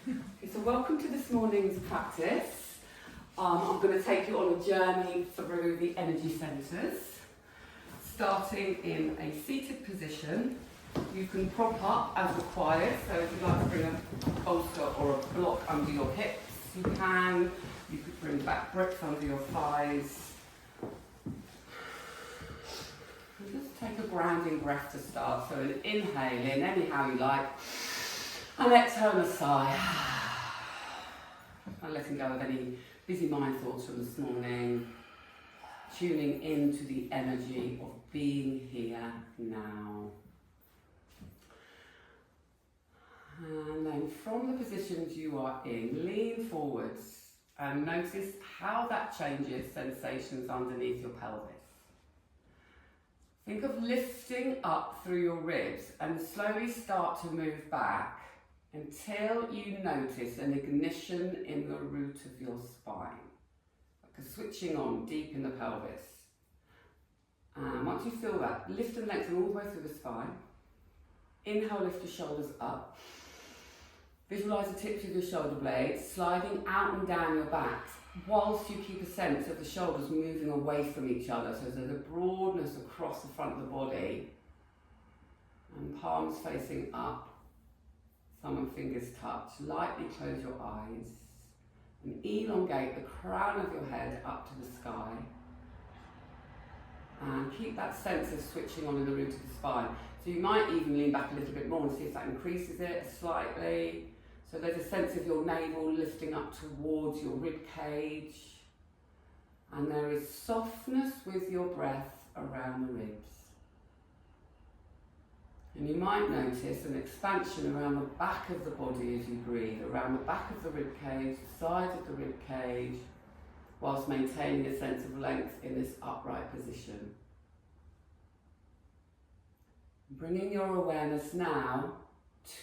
So welcome to this morning's practice. I'm going to take you on a journey through the energy centres. Starting in a seated position, you can prop up as required. So if you'd like to bring a bolster or a block under your hips, you can. You could bring back bricks under your thighs. And just take a grounding breath to start. So an inhale in, anyhow you like, and exhale a sigh. And letting go of any busy mind thoughts from this morning. Tuning into the energy of being here now. And then from the positions you are in, lean forwards and notice how that changes sensations underneath your pelvis. Think of lifting up through your ribs and slowly start to move back until you notice an ignition in the root of your spine. Like a switching on deep in the pelvis. And once you feel that, lift and lengthen all the way through the spine. Inhale, lift your shoulders up. Visualise the tips of your shoulder blades sliding out and down your back whilst you keep a sense of the shoulders moving away from each other. So there's a broadness across the front of the body. And palms facing up. Thumb and fingers touch. Lightly close your eyes. And elongate the crown of your head up to the sky. And keep that sense of switching on in the root of the spine. So you might even lean back a little bit more and see if that increases it slightly. So there's a sense of your navel lifting up towards your rib cage. And there is softness with your breath around the ribs. And you might notice an expansion around the back of the body as you breathe, around the back of the rib cage, the sides of the rib cage, whilst maintaining a sense of length in this upright position. Bringing your awareness now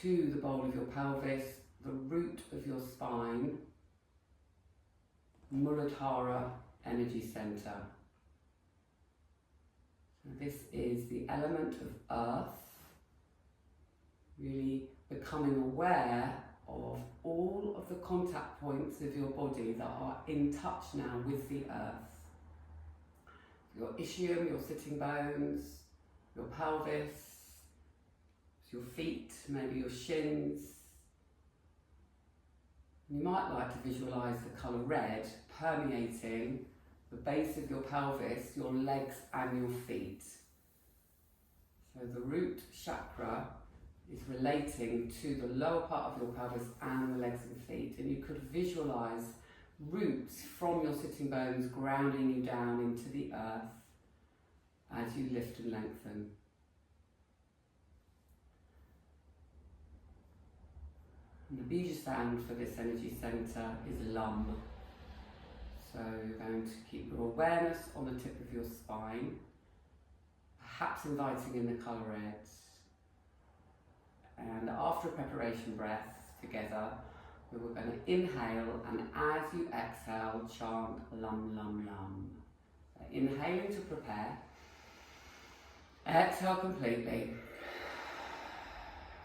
to the bowl of your pelvis, the root of your spine, Muladhara energy centre. So this is the element of earth, really becoming aware of all of the contact points of your body that are in touch now with the earth. Your ischium, your sitting bones, your pelvis, your feet, maybe your shins. You might like to visualise the colour red permeating the base of your pelvis, your legs and your feet. So the root chakra is relating to the lower part of your pelvis and the legs and feet. And you could visualise roots from your sitting bones grounding you down into the earth as you lift and lengthen. And the bija sound for this energy centre is Lam. So you're going to keep your awareness on the tip of your spine, perhaps inviting in the colour red. And after a preparation breath together, we were going to inhale, and as you exhale, chant Lam, Lam, Lam. So inhaling to prepare. Exhale completely.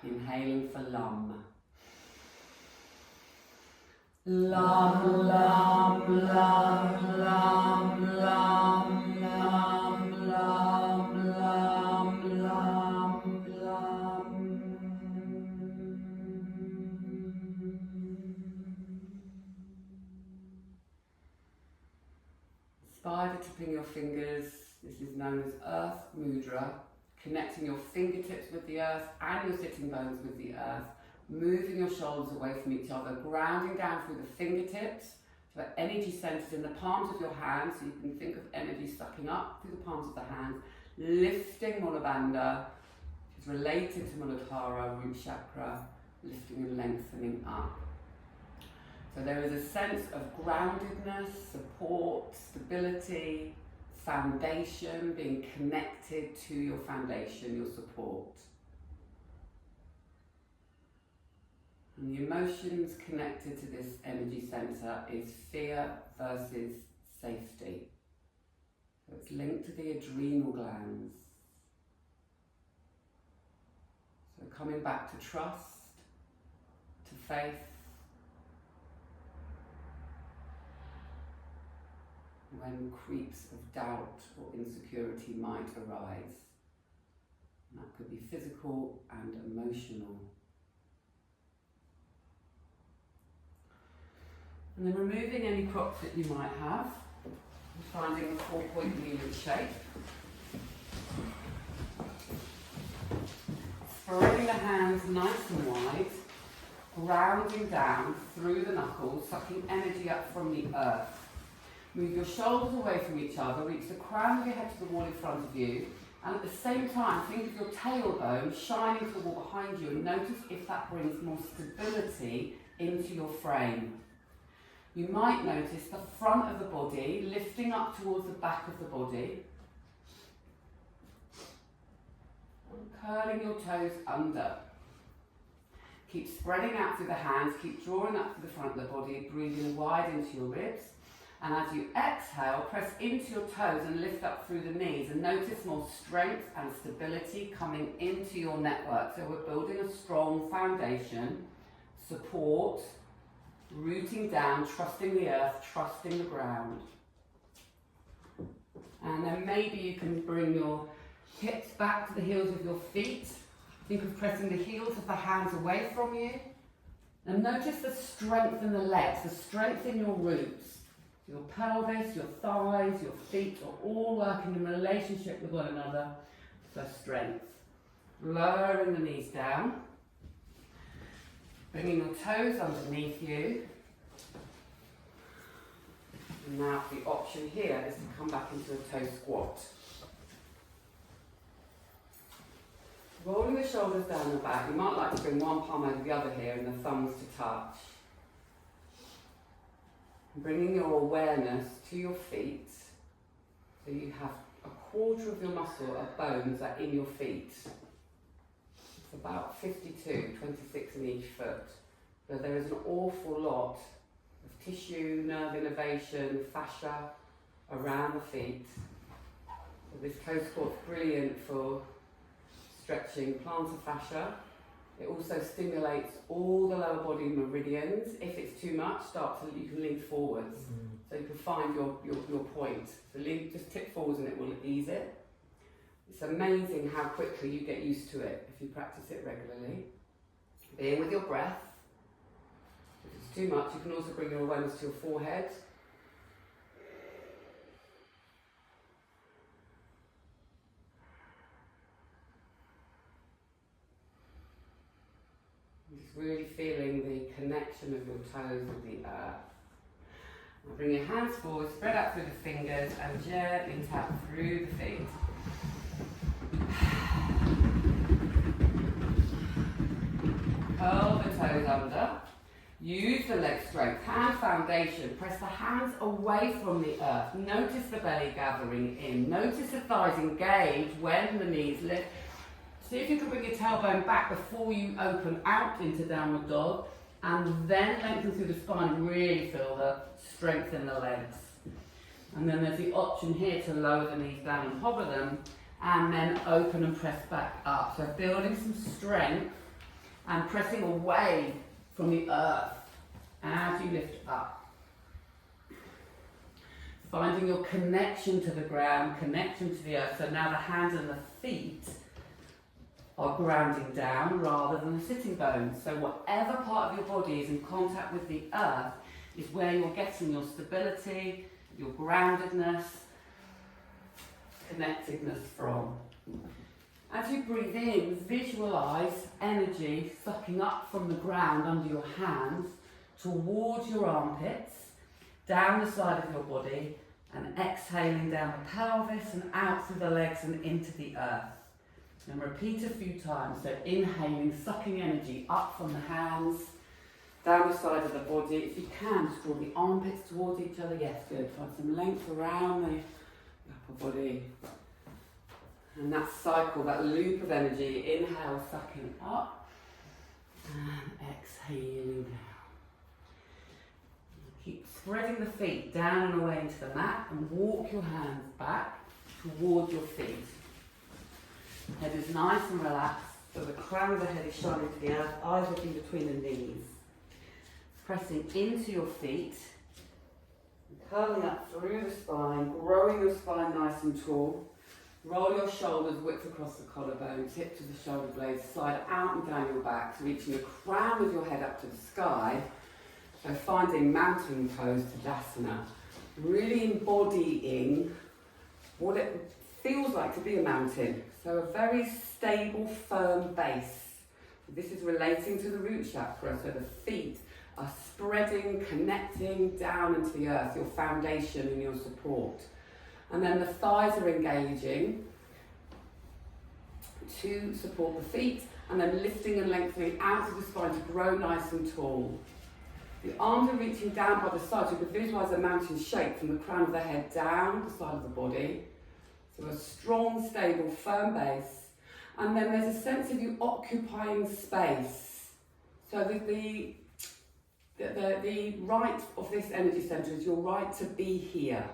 Inhaling for Lam. Lam, Lam, Lam, Lam, Lam, Lam, Lam, Lam, Lam, Lam. Spider tipping your fingers. This is known as Earth Mudra. Connecting your fingertips with the earth and your sitting bones with the earth. Moving your shoulders away from each other, grounding down through the fingertips, so that energy centres in the palms of your hands, so you can think of energy sucking up through the palms of the hands, lifting Mula Bandha, which is related to Muladhara, root chakra, lifting and lengthening up. So there is a sense of groundedness, support, stability, foundation, being connected to your foundation, your support. And the emotions connected to this energy centre is fear versus safety. So it's linked to the adrenal glands. So coming back to trust, to faith, when creeps of doubt or insecurity might arise. And that could be physical and emotional. And then removing any crops that you might have, and finding a 4-point kneeling shape. Spreading the hands nice and wide, grounding down through the knuckles, sucking energy up from the earth. Move your shoulders away from each other, reach the crown of your head to the wall in front of you, and at the same time think of your tailbone shining to the wall behind you, and notice if that brings more stability into your frame. You might notice the front of the body lifting up towards the back of the body, and curling your toes under. Keep spreading out through the hands, keep drawing up to the front of the body, breathing wide into your ribs. And as you exhale, press into your toes and lift up through the knees, and notice more strength and stability coming into your network. So we're building a strong foundation, support, rooting down, trusting the earth, trusting the ground. And then maybe you can bring your hips back to the heels of your feet. Think of pressing the heels of the hands away from you. And notice the strength in the legs, the strength in your roots. Your pelvis, your thighs, your feet are all working in relationship with one another for strength. Lowering the knees down. Bringing your toes underneath you. And now the option here is to come back into a toe squat. Rolling the shoulders down the back. You might like to bring one palm over the other here and the thumbs to touch. Bringing your awareness to your feet, so you have a quarter of your muscle of bones are in your feet. It's about 52, 26 in each foot. But there is an awful lot of tissue, nerve innervation, fascia around the feet. So this toe squat's brilliant for stretching plantar fascia. It also stimulates all the lower body meridians. If it's too much, you can lean forwards. So you can find your point. So just tip forwards and it will ease it. It's amazing how quickly you get used to it if you practice it regularly. Being with your breath. If it's too much, you can also bring your awareness to your forehead. Really feeling the connection of your toes with the earth. Now bring your hands forward, spread out through the fingers and gently tap through the feet. Curl the toes under. Use the leg strength. Hand foundation. Press the hands away from the earth. Notice the belly gathering in. Notice the thighs engage when the knees lift. See if you can bring your tailbone back before you open out into downward dog, and then lengthen through the spine and really feel the strength in the legs. And then there's the option here to lower the knees down and hover them, and then open and press back up. So building some strength and pressing away from the earth as you lift up. Finding your connection to the ground, connection to the earth. So now the hands and the feet are grounding down rather than the sitting bones. So whatever part of your body is in contact with the earth is where you're getting your stability, your groundedness, connectedness from. As you breathe in, visualize energy sucking up from the ground under your hands towards your armpits, down the side of your body, and exhaling down the pelvis and out through the legs and into the earth. And repeat a few times. So inhaling, sucking energy up from the hands, down the side of the body. If you can, just draw the armpits towards each other. Yes, good. Find some length around the upper body. And that cycle, that loop of energy, inhale, sucking up, and exhaling down. Keep spreading the feet down and away into the mat, and walk your hands back towards your feet. Head is nice and relaxed, so the crown of the head is shining to the earth, eyes looking between the knees. Pressing into your feet, Curling up through the spine, growing your spine nice and tall. Roll your shoulders width across the collarbone, tip to the shoulder blades, slide out and down your back, so reaching the crown of your head up to the sky. So finding mountain pose, Tadasana. Really embodying what it feels like to be a mountain. So a very stable, firm base. This is relating to the root chakra, so the feet are spreading, connecting down into the earth, your foundation and your support. And then the thighs are engaging to support the feet, and then lifting and lengthening out of the spine to grow nice and tall. The arms are reaching down by the sides. You can visualise a mountain shape from the crown of the head down the side of the body. So a strong, stable, firm base. And then there's a sense of you occupying space. So the right of this energy centre is your right to be here.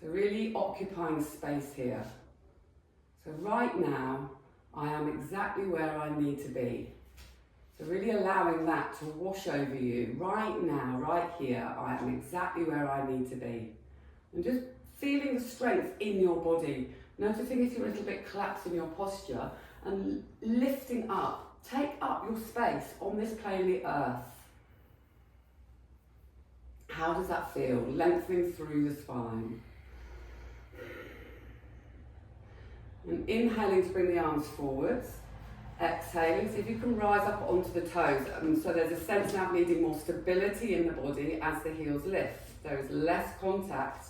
So really occupying space here. So right now, I am exactly where I need to be. So really allowing that to wash over you. Right now, right here, I am exactly where I need to be. And just feeling the strength in your body. Noticing if you're a little bit collapsed in your posture and lifting up. Take up your space on this plane of the earth. How does that feel? Lengthening through the spine. And inhaling to bring the arms forwards. Exhaling, see if you can rise up onto the toes. So there's a sense now of needing more stability in the body as the heels lift. There is less contact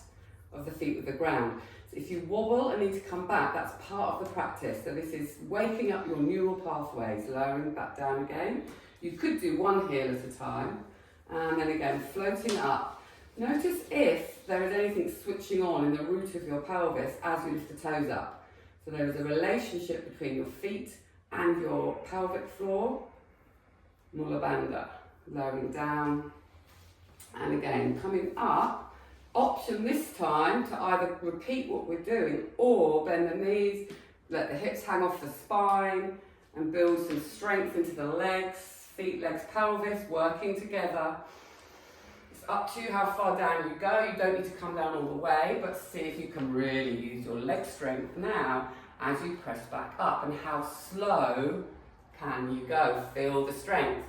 of the feet with the ground. So if you wobble and need to come back, that's part of the practice. So this is waking up your neural pathways, lowering back down again. You could do one heel at a time, and then again floating up. Notice if there is anything switching on in the root of your pelvis as you lift the toes up. So there is a relationship between your feet and your pelvic floor. Mula Bandha, lowering down. And again, coming up. Option this time to either repeat what we're doing or bend the knees, let the hips hang off the spine and build some strength into the legs, feet, legs, pelvis, working together. It's up to you how far down you go. You don't need to come down all the way, but see if you can really use your leg strength now as you press back up. And how slow can you go? Feel the strength.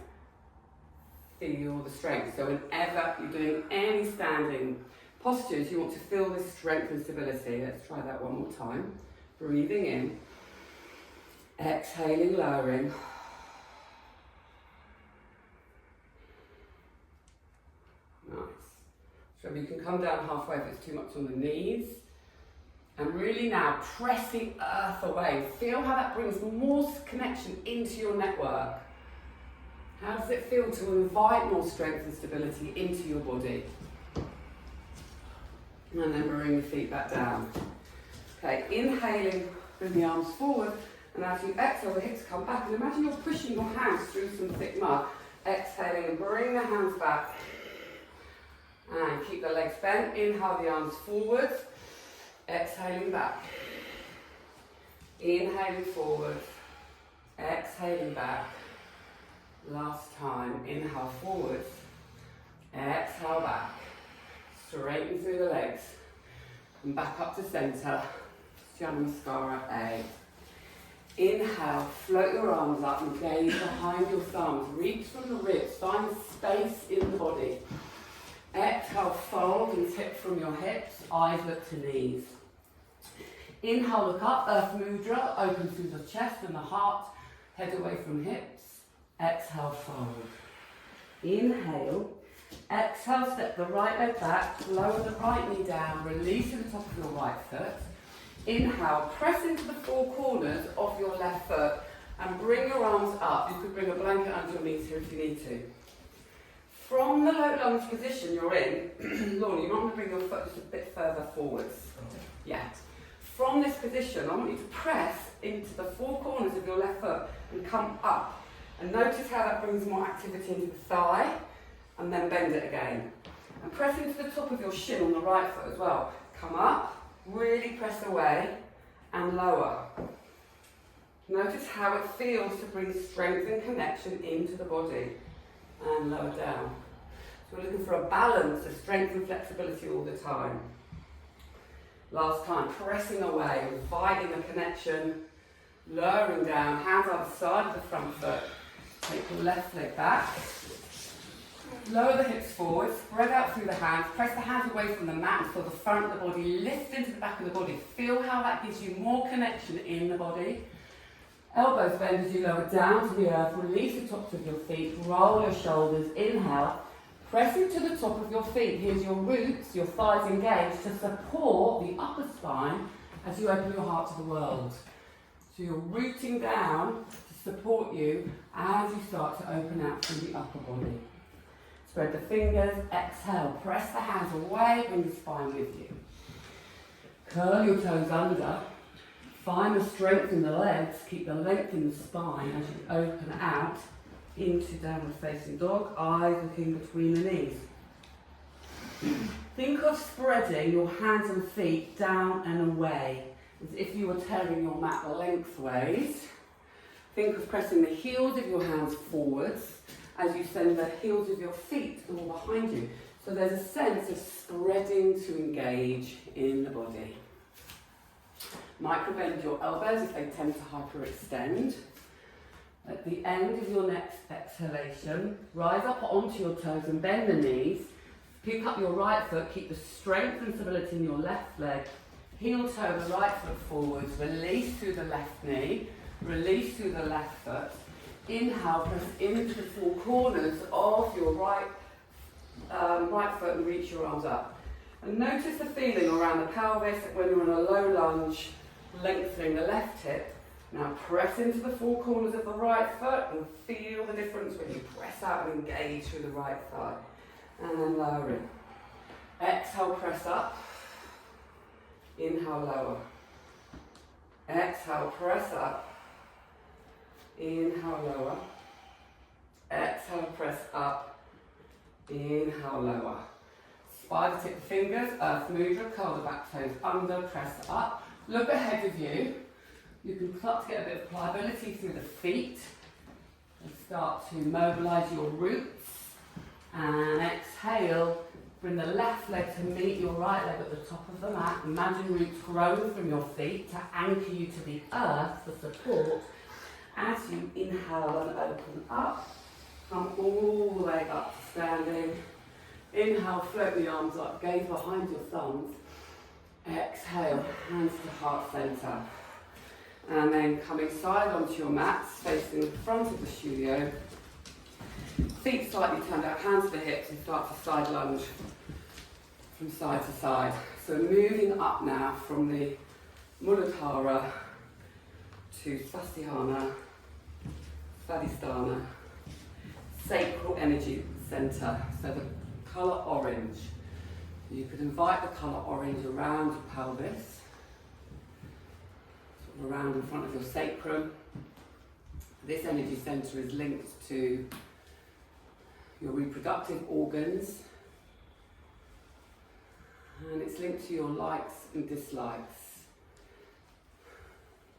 Feel the strength. So whenever you're doing any standing postures, you want to feel this strength and stability. Let's try that one more time. Breathing in. Exhaling, lowering. Nice. So you can come down halfway if it's too much on the knees. And really now press the earth away. Feel how that brings more connection into your network. How does it feel to invite more strength and stability into your body? And then bring the feet back down. Okay, inhaling, bring the arms forward. And as you exhale, the hips come back. And imagine you're pushing your hands through some thick mud. Exhaling and bring the hands back. And keep the legs bent. Inhale the arms forward. Exhaling back. Inhaling forward. Exhaling back. Last time. Inhale forward. Exhale back. Straighten through the legs. And back up to centre. Namaskara A. Inhale, float your arms up and gaze behind your thumbs. Reach from the ribs, find space in the body. Exhale, fold and tip from your hips, eyes look to knees. Inhale, look up, Earth Mudra, open through the chest and the heart, head away from hips. Exhale, fold. Inhale, exhale, step the right leg back, lower the right knee down, release to the top of your right foot. Inhale, press into the four corners of your left foot and bring your arms up. You could bring a blanket under your knees here if you need to. From the low lunge position you're in, Lorna, you might want to bring your foot just a bit further forwards. Yeah. From this position, I want you to press into the four corners of your left foot and come up. And notice how that brings more activity into the thigh, and then bend it again. And press into the top of your shin on the right foot as well. Come up. Really press away and lower. Notice how it feels to bring strength and connection into the body and lower down. So we're looking for a balance of strength and flexibility all the time. Last time, pressing away, inviting a connection, lowering down, hands either side of the front foot. Take your left leg back. Lower the hips forward, spread out through the hands, press the hands away from the mat and feel the front of the body lift into the back of the body. Feel how that gives you more connection in the body. Elbows bend as you lower down to the earth, release the tops of your feet, roll your shoulders, inhale, press into the top of your feet. Here's your roots, your thighs engaged to support the upper spine as you open your heart to the world. So you're rooting down to support you as you start to open out through the upper body. Spread the fingers, exhale, press the hands away, bring the spine with you. Curl your toes under, find the strength in the legs, keep the length in the spine as you open out into downward facing dog, eyes looking between the knees. Think of spreading your hands and feet down and away, as if you were tearing your mat lengthways. Think of pressing the heels of your hands forwards as you send the heels of your feet all behind you. So there's a sense of spreading to engage in the body. Micro-bend your elbows if they tend to hyperextend. At the end of your next exhalation, rise up onto your toes and bend the knees. Pick up your right foot, keep the strength and stability in your left leg. Heel toe the right foot forwards, release through the left knee, release through the left foot. Inhale, press into the four corners of your right foot and reach your arms up. And notice the feeling around the pelvis when you're in a low lunge, lengthening the left hip. Now press into the four corners of the right foot and feel the difference when you press out and engage through the right thigh. And then lowering. Exhale, press up. Inhale, lower. Exhale, press up. Inhale, lower. Exhale, press up. Inhale, lower. Spider tip the fingers, earth mudra, curl the back toes under, press up. Look ahead of you. You can start to get a bit of pliability through the feet and start to mobilise your roots. And exhale, bring the left leg to meet your right leg at the top of the mat. Imagine roots growing from your feet to anchor you to the earth for support. As you inhale and open up, come all the way up to standing. Inhale, float the arms up, gaze behind your thumbs. Exhale, hands to heart centre. And then coming side onto your mats, facing the front of the studio. Feet slightly turned out, hands to the hips, and start to side lunge from side to side. So moving up now from the Muladhara to Svasyana, Svadhisthana, sacral energy centre. So the colour orange. You could invite the colour orange around your pelvis, sort of around in front of your sacrum. This energy centre is linked to your reproductive organs, and it's linked to your likes and dislikes.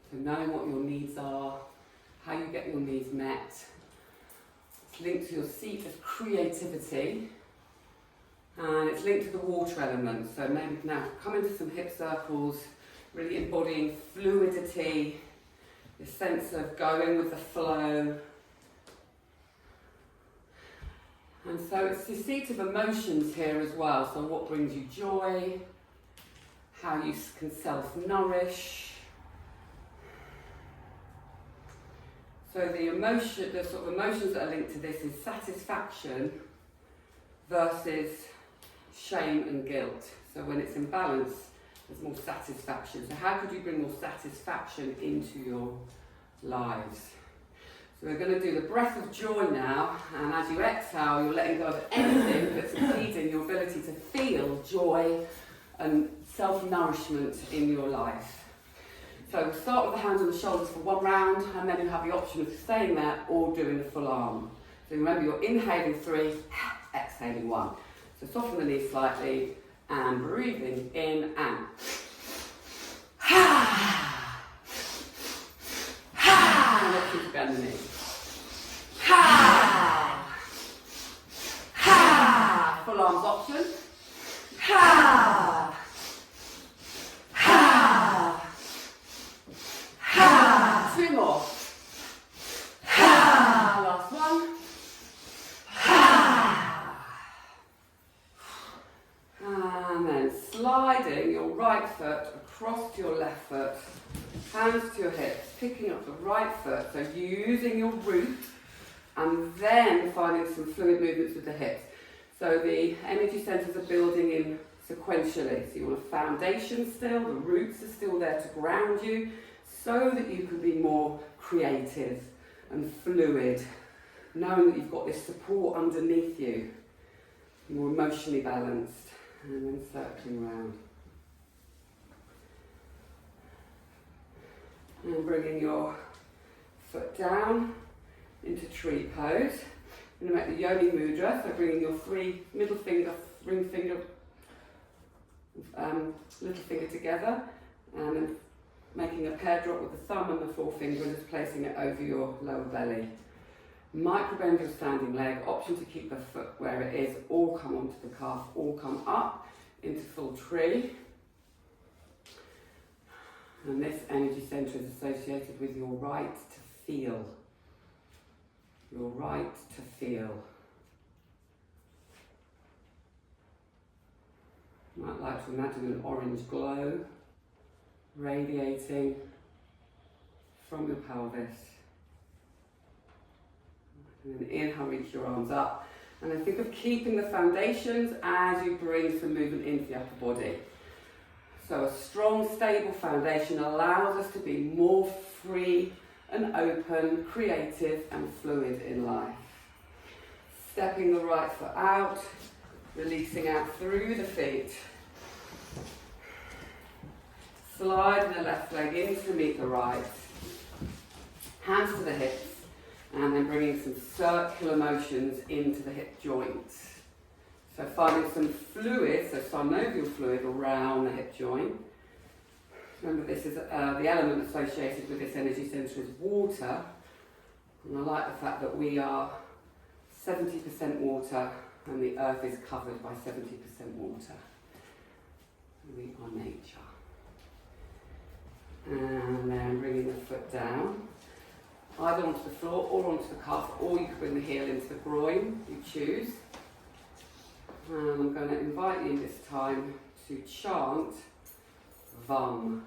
So knowing what your needs are, how you get your needs met. It's linked to your seat of creativity, and it's linked to the water element. So maybe now come into some hip circles, really embodying fluidity, the sense of going with the flow. And so it's the seat of emotions here as well. So what brings you joy, how you can self-nourish. So the sort of emotions that are linked to this is satisfaction versus shame and guilt. So when it's in balance, there's more satisfaction. So how could you bring more satisfaction into your lives? So we're going to do the breath of joy now, and as you exhale, you're letting go of anything that's impeding your ability to feel joy and self-nourishment in your life. So we'll start with the hands on the shoulders for one round, and then you have the option of staying there or doing the full arm. So remember, you're inhaling 3, exhaling 1. So soften the knees slightly, and breathing in and and let's keep bend the knees. full arms option. Ha! Ha! Ha! 2 more. Ha! Last one. Ha! And then sliding your right foot across to your left foot, hands to your hips, picking up the right foot, so using your root, and then finding some fluid movements with the hips. So the energy centres are building in sequentially. So you want a foundation still, the roots are still there to ground you, so that you can be more creative and fluid, knowing that you've got this support underneath you, more emotionally balanced, and then circling round. And bringing your foot down into tree pose. You're going to make the yogi mudra, so bringing your 3 middle finger, ring finger, little finger together, and then making a pear drop with the thumb and the forefinger and just placing it over your lower belly. Microbend your standing leg, option to keep the foot where it is, or come onto the calf, or come up into full tree. And this energy centre is associated with your right to feel. Your right to feel. You might like to imagine an orange glow radiating from your pelvis. And then inhale, reach your arms up. And then think of keeping the foundations as you bring some movement into the upper body. So a strong, stable foundation allows us to be more free and open, creative and fluid in life. Stepping the right foot out, releasing out through the feet. Sliding the left leg in to meet the right. Hands to the hips, and then bringing some circular motions into the hip joints. So finding some fluid, so synovial fluid around the hip joint. Remember, this is the element associated with this energy centre is water. And I like the fact that we are 70% water and the earth is covered by 70% water. We are nature. And then bringing the foot down, either onto the floor or onto the calf, or you can bring the heel into the groin, you choose. And I'm going to invite you this time to chant VAM.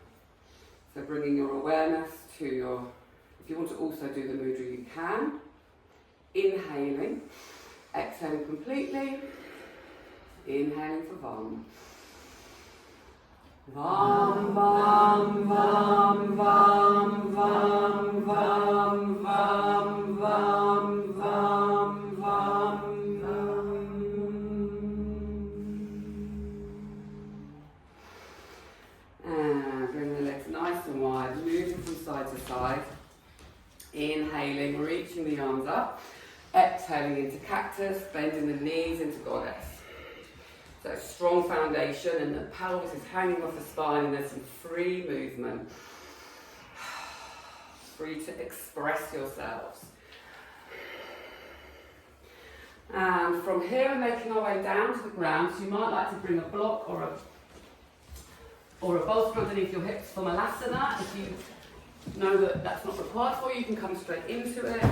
So bringing your awareness to your, if you want to also do the mudra, you can. Inhaling, exhaling completely, inhaling for VAM. Vam, vam, vam, vam, vam, vam, vam, vam, vam, vam, vam. And bring the legs nice and wide, moving from side to side. Inhaling, reaching the arms up. Exhaling into cactus, bending the knees into goddess. So strong foundation, and the pelvis is hanging off the spine, and there's some free movement. Free to express yourselves. And from here, we're making our way down to the ground. So you might like to bring a block or a bolster underneath your hips from Alasana. If you know that that's not required for you, you can come straight into it.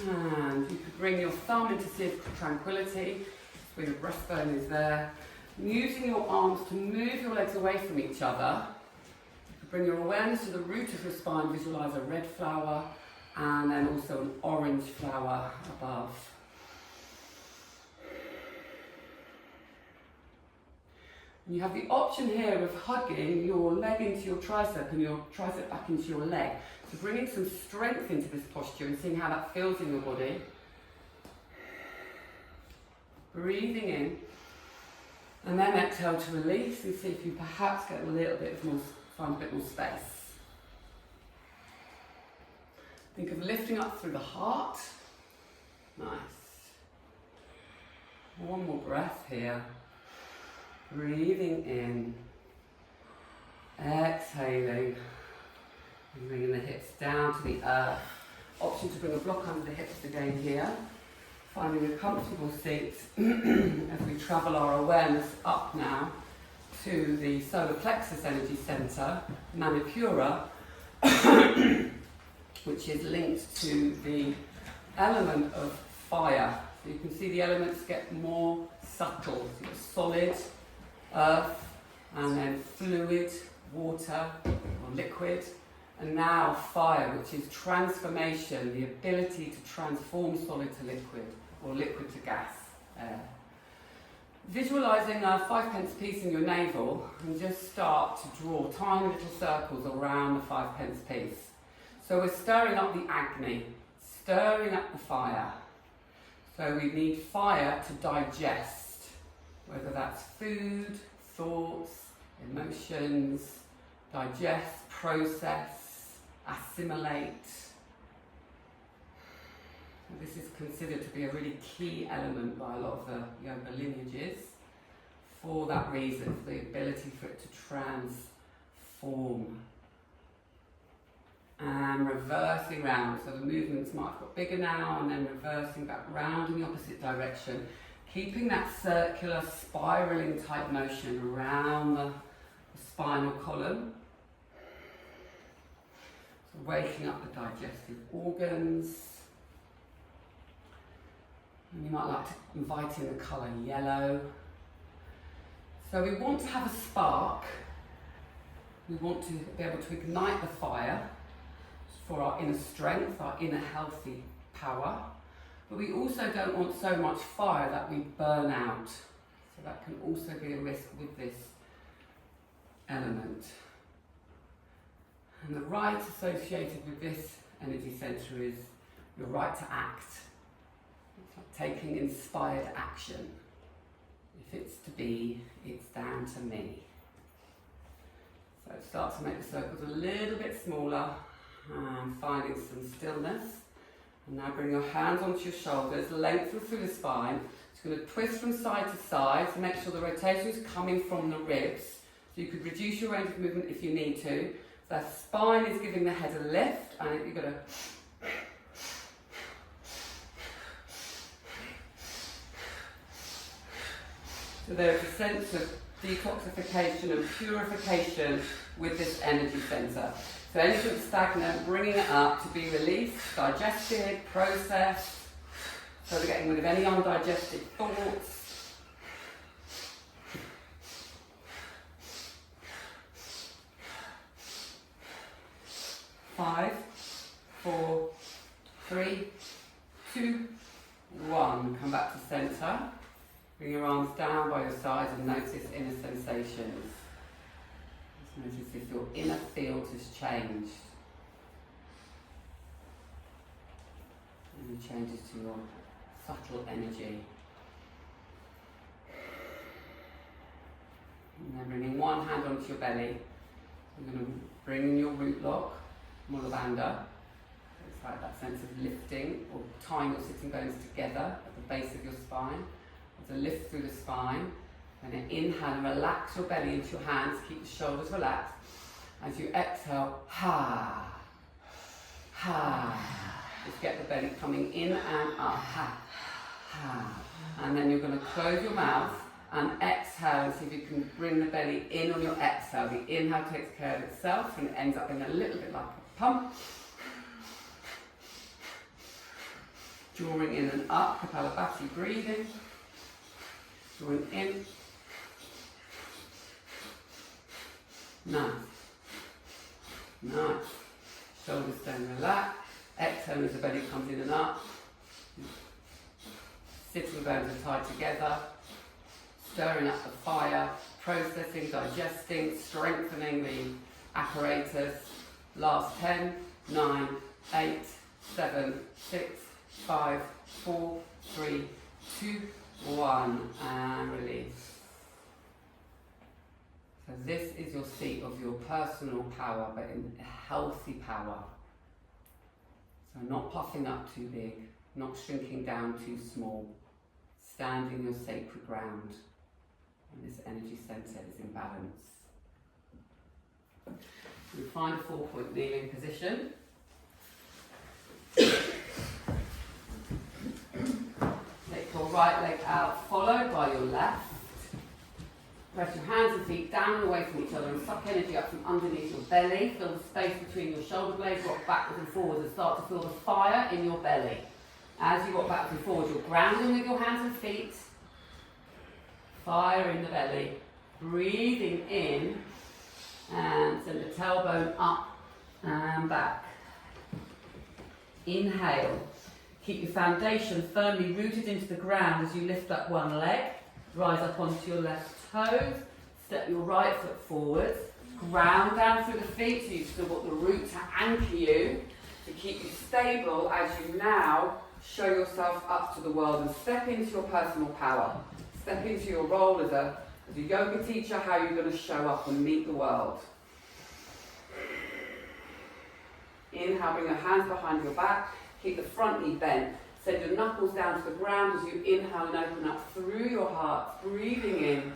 And you could bring your thumb into Sea of Tranquility, where your breastbone is there. And using your arms to move your legs away from each other, you could bring your awareness to the root of your spine, visualise a red flower, and then also an orange flower above. And you have the option here of hugging your leg into your tricep and your tricep back into your leg. So bringing some strength into this posture and seeing how that feels in your body. Breathing in. And then exhale to release and see if you perhaps get a little bit more, find a bit more space. Think of lifting up through the heart. Nice. One more breath here. Breathing in. Exhaling. And bringing the hips down to the earth. option to bring a block under the hips again here. Finding a comfortable seat as we travel our awareness up now to the solar plexus energy centre, Manipura, which is linked to the element of fire. So you can see the elements get more subtle. So you've got solid, earth, and then fluid, water or liquid, and now fire, which is transformation, the ability to transform solid to liquid or liquid to gas, air. Visualising a 5-pence piece in your navel and just start to draw tiny little circles around the 5-pence piece. So we're stirring up the Agni, stirring up the fire. So we need fire to digest, whether that's food, thoughts, emotions, digest, process, assimilate. This is considered to be a really key element by a lot of the yoga lineages for that reason, for the ability for it to transform. And reversing round, so the movements might have got bigger now, and then reversing back round in the opposite direction, keeping that circular spiraling type motion around the spinal column. So waking up the digestive organs. And you might like to invite in the colour yellow. So we want to have a spark. We want to be able to ignite the fire for our inner strength, our inner healthy power. But we also don't want so much fire that we burn out. So that can also be a risk with this element. And the right associated with this energy centre is your right to act. It's like taking inspired action. If it's to be, it's down to me. So start to make the circles a little bit smaller and finding some stillness. And now bring your hands onto your shoulders, lengthen through the spine. It's going to twist from side to side to make sure the rotation is coming from the ribs. So you could reduce your range of movement if you need to. The spine is giving the head a lift, and you're going to so there's a sense of detoxification and purification with this energy centre. So anything stagnant, bringing it up to be released, digested, processed. So we're getting rid of any undigested thoughts. Five, 4, 3, 2, 1. Come back to centre. Bring your arms down by your sides and notice inner sensations. Just notice if your inner field has changed. Any changes to your subtle energy. And then bringing one hand onto your belly. You're going to bring in your root lock, Mula Bandha. It's like that sense of lifting or tying your sitting bones together at the base of your spine. To lift through the spine, and then inhale and relax your belly into your hands, keep the shoulders relaxed. As you exhale, ha, ha. Just get the belly coming in and up, ha, ha. And then you're going to close your mouth and exhale and see if you can bring the belly in on your exhale. The inhale takes care of itself and it ends up being a little bit like a pump. Drawing in and up, Kapalabhati breathing. Drawing in. Nice. Nice. Shoulders staying relaxed. Exhale as the belly comes in and up. Sitting bones are tied together. Stirring up the fire. Processing, digesting, strengthening the apparatus. Last 10, 9, 8, 7, 6, 5, 4, 3, 2, 1, and release. So this is your seat of your personal power, but in a healthy power. So not puffing up too big, not shrinking down too small, standing your sacred ground. And this energy centre is in balance. We find a 4-point kneeling position. right leg out, followed by your left. Press your hands and feet down and away from each other and suck energy up from underneath your belly. Feel the space between your shoulder blades, rock backwards and forwards and start to feel the fire in your belly. As you rock backwards and forwards, you're grounding with your hands and feet. Fire in the belly. Breathing in and send the tailbone up and back. Inhale. Keep your foundation firmly rooted into the ground as you lift up one leg. Rise up onto your left toes. Step your right foot forwards. Ground down through the feet so you've still got the root to anchor you, to keep you stable as you now show yourself up to the world and step into your personal power. Step into your role as a yoga teacher, how you're going to show up and meet the world. Inhale, bring your hands behind your back. Keep the front knee bent. Send your knuckles down to the ground as you inhale and open up through your heart. Breathing in.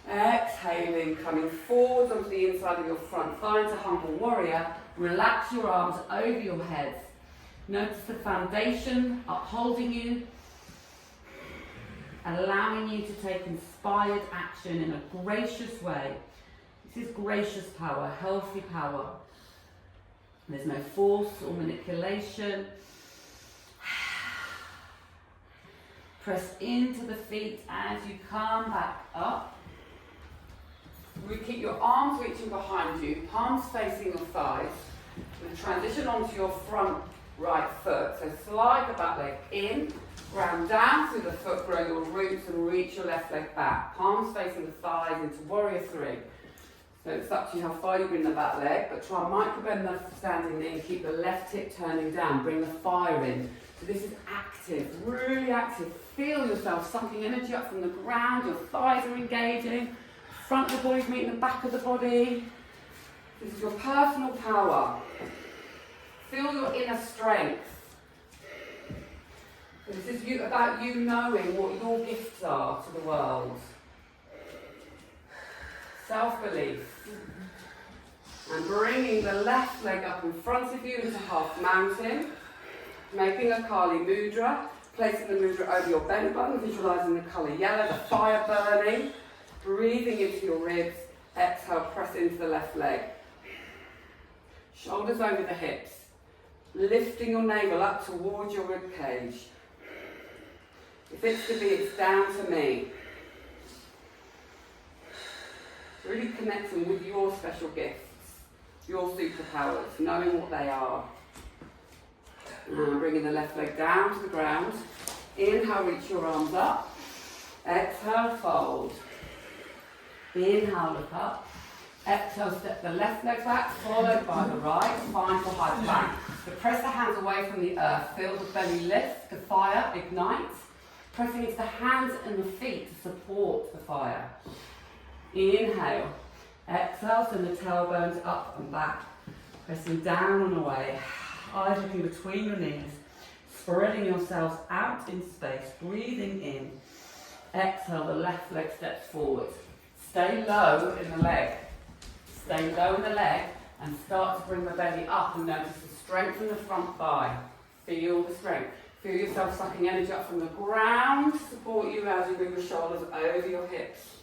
Exhaling, coming forward onto the inside of your front thigh into humble warrior. Relax your arms over your heads. Notice the foundation upholding you, allowing you to take inspired action in a gracious way. This is gracious power, healthy power. There's no force or manipulation. Press into the feet as you come back up. We keep your arms reaching behind you, palms facing your thighs. And transition onto your front right foot. So slide the back leg in, ground down through the foot, grow your roots and reach your left leg back. Palms facing the thighs into warrior three. So it's up to you how far you bring the back leg, but try and micro bend the standing knee and keep the left hip turning down. Bring the fire in. So this is active, really active. Feel yourself sucking energy up from the ground. Your thighs are engaging. Front of the body's meeting the back of the body. This is your personal power. Feel your inner strength. This is about you knowing what your gifts are to the world. Self-belief. And bringing the left leg up in front of you into half mountain. Making a Kali mudra. Placing the mudra over your belly button, visualizing the colour yellow, the fire burning. Breathing into your ribs. Exhale, press into the left leg. Shoulders over the hips. Lifting your navel up towards your rib cage. If it's to be, it's down to me. Really connecting with your special gifts, your superpowers, knowing what they are. And bringing the left leg down to the ground. Inhale, reach your arms up. Exhale, fold. Inhale, look up. Exhale, step the left leg back, followed by the right. Find for high plank. So press the hands away from the earth. Feel the belly lift, the fire ignites. Pressing into the hands and the feet to support the fire. Inhale. Exhale, send the tailbones up and back. Pressing down and away. Eyes looking between your knees. Spreading yourselves out in space. Breathing in. Exhale, the left leg steps forward. Stay low in the leg. Stay low in the leg and start to bring the belly up and notice the strength in the front thigh. Feel the strength. Feel yourself sucking energy up from the ground to support you as you bring your shoulders over your hips.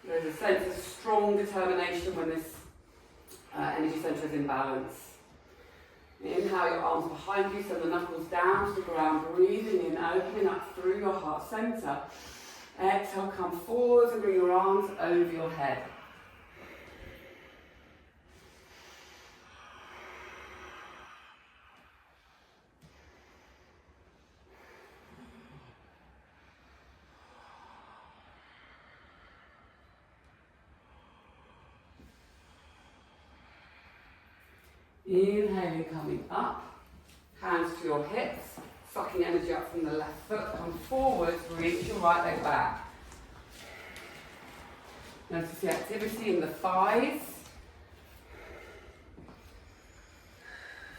There's a sense of strong determination when this energy centre is in balance. Inhale your arms behind you, send the knuckles down to the ground, breathing in, opening up through your heart centre. Exhale, come forwards and bring your arms over your head. Inhaling, coming up, hands to your hips, sucking energy up from the left foot, come forwards, reach your right leg back. Notice the activity in the thighs.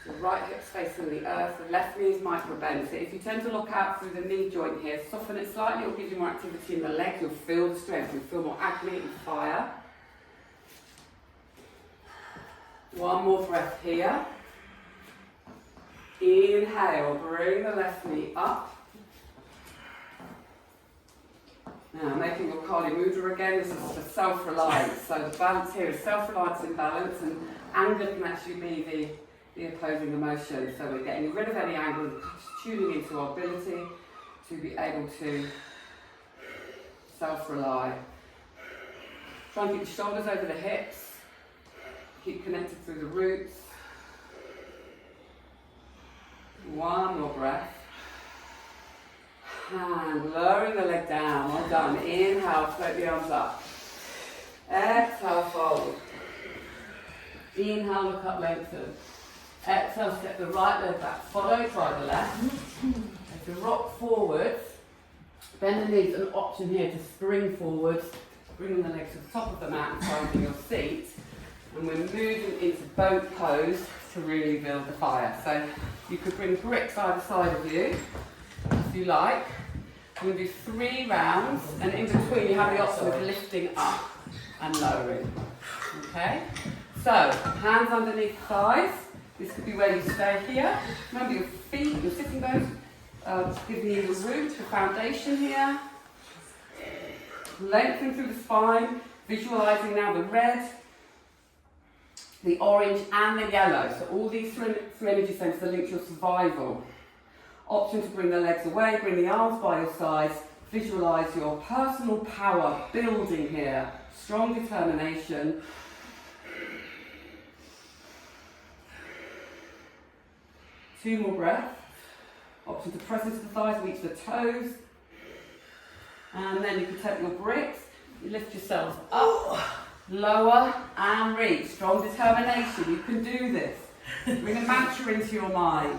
The right hip's facing the earth, the left knee is micro bend. So if you tend to look out through the knee joint here, soften it slightly, it'll give you more activity in the legs, you'll feel the strength, you'll feel more agony and fire. One more breath here. Inhale, bring the left knee up. Now, making your Kali Mudra again, this is for self-reliance. So the balance here is self-reliance in balance, and anger can actually be the opposing emotion. So we're getting rid of any anger and tuning into our ability to be able to self-rely. Try and keep the shoulders over the hips. Keep connected through the roots. One more breath. And lowering the leg down. Well done. Inhale, float the arms up. Exhale, fold. Inhale, look up, lengthen. Exhale, step the right leg back. Follow, try the left. As you rock forwards, bend the knees. An option here to spring forwards, bringing the legs to the top of the mat and finding your seat. And we're moving into boat pose to really build the fire. So you could bring bricks either side of you, if you like. We're going to do 3 rounds, and in between you have the option of lifting up and lowering. Okay? So, hands underneath thighs. This could be where you stay here. Remember your feet, your sitting bones, giving you the root, the foundation here. Lengthen through the spine, visualising now the red, the orange and the yellow. So all these three energy centres are linked to your survival. Option to bring the legs away, bring the arms by your sides, visualise your personal power building here. Strong determination. Two more breaths. Option to press into the thighs, reach the toes. And then you can take your bricks, you lift yourselves up, lower and reach. Strong determination, you can do this. Bring a mantra into your mind.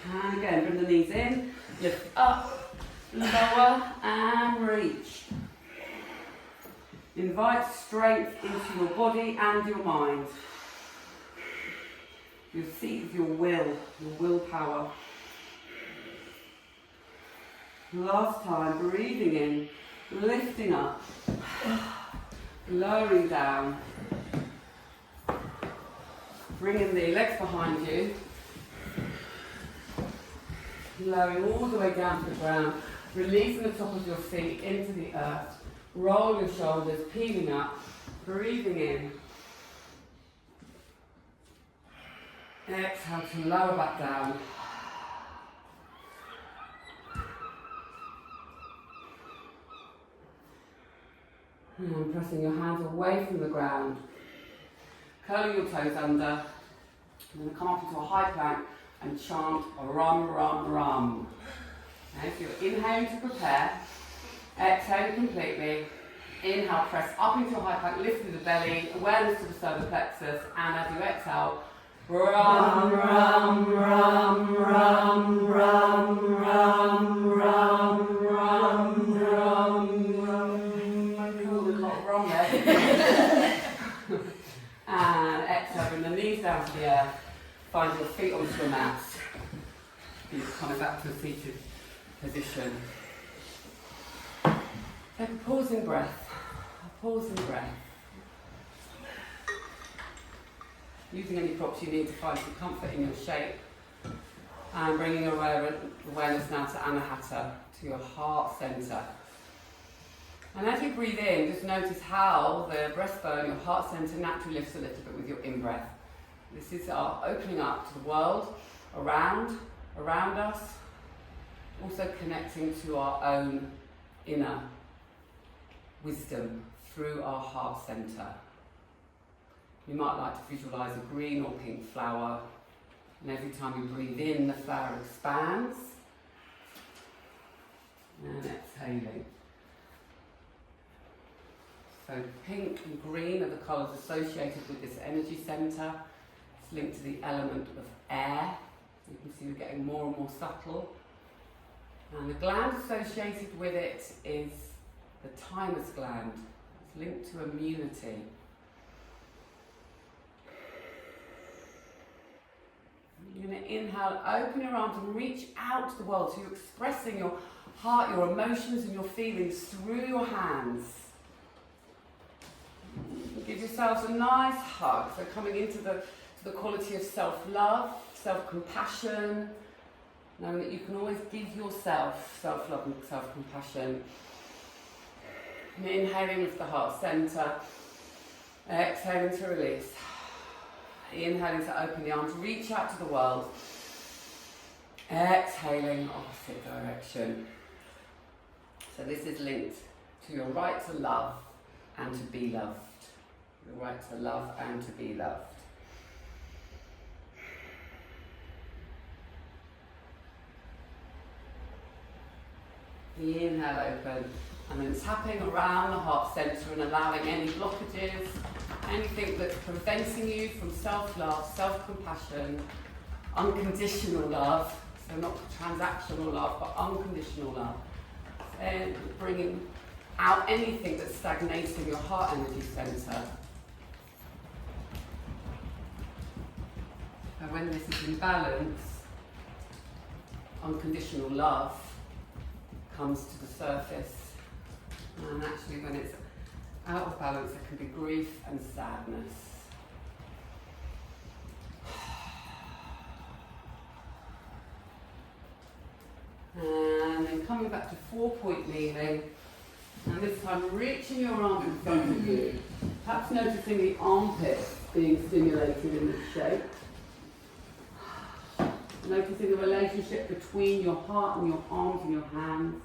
And again, bring the knees in, lift up, lower and reach. Invite strength into your body and your mind. Your seat of your willpower. Last time, breathing in, lifting up, lowering down. Bringing the legs behind you. Lowering all the way down to the ground, releasing the top of your feet into the earth, roll your shoulders, peeling up, breathing in. Exhale to lower back down. And pressing your hands away from the ground, curling your toes under, and then come up into a high plank and chant Ram, Ram, Ram. Okay, so you're inhaling to prepare, exhale completely, inhale, press up into a high plank, lift through the belly, awareness to the solar plexus, and as you exhale, Ram, Ram, Ram, Ram, Ram, Ram, Ram, Ram, Ram, Ram. Maybe all the lot wrong there. And exhale, bring the knees down to the earth. Find your feet onto the mat. You come back to a seated position. Take a pausing breath. A pausing breath. Using any props you need to find some comfort in your shape. And bringing your awareness now to Anahata, to your heart centre. And as you breathe in, just notice how the breastbone, your heart centre, naturally lifts a little bit with your in-breath. This is our opening up to the world around us, also connecting to our own inner wisdom through our heart centre. You might like to visualise a green or pink flower, and every time you breathe in, the flower expands, and exhaling. So pink and green are the colours associated with this energy centre. It's linked to the element of air. You can see we're getting more and more subtle. And the gland associated with it is the thymus gland. It's linked to immunity. You're going to inhale, open your arms and reach out to the world. So you're expressing your heart, your emotions and your feelings through your hands. Give yourselves a nice hug. So coming into the quality of self-love, self-compassion, knowing that you can always give yourself self-love and self-compassion. And inhaling with the heart centre, exhaling to release. Inhaling to open the arms, reach out to the world. Exhaling, opposite direction. So this is linked to your right to love and to be loved. Your right to love and to be loved. The inhale open, and then tapping around the heart centre and allowing any blockages, anything that's preventing you from self-love, self-compassion, unconditional love, so not transactional love, but unconditional love. And bringing out anything that's stagnating your heart energy centre. And when this is in balance, unconditional love comes to the surface. And actually when it's out of balance, there can be grief and sadness. And then coming back to 4-point kneeling, and this time reaching your arm in front of you, perhaps noticing the armpits being stimulated in this shape. Noticing the relationship between your heart and your arms and your hands.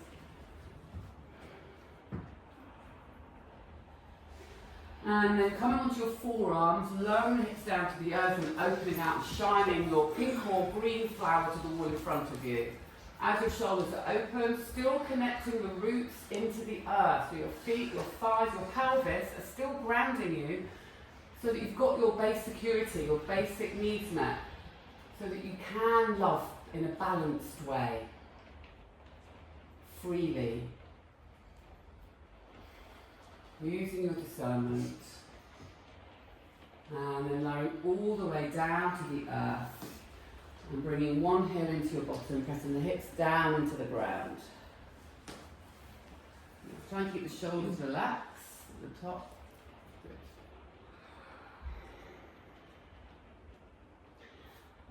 And then coming onto your forearms, lowering the hips down to the earth and opening out, shining your pink or green flower to the wall in front of you. As your shoulders are open, still connecting the roots into the earth. So your feet, your thighs, your pelvis are still grounding you so that you've got your base security, your basic needs met, so that you can love in a balanced way, freely, using your discernment, and then lowering all the way down to the earth. And bringing one heel into your bottom, pressing the hips down into the ground. Try and keep the shoulders relaxed at the top.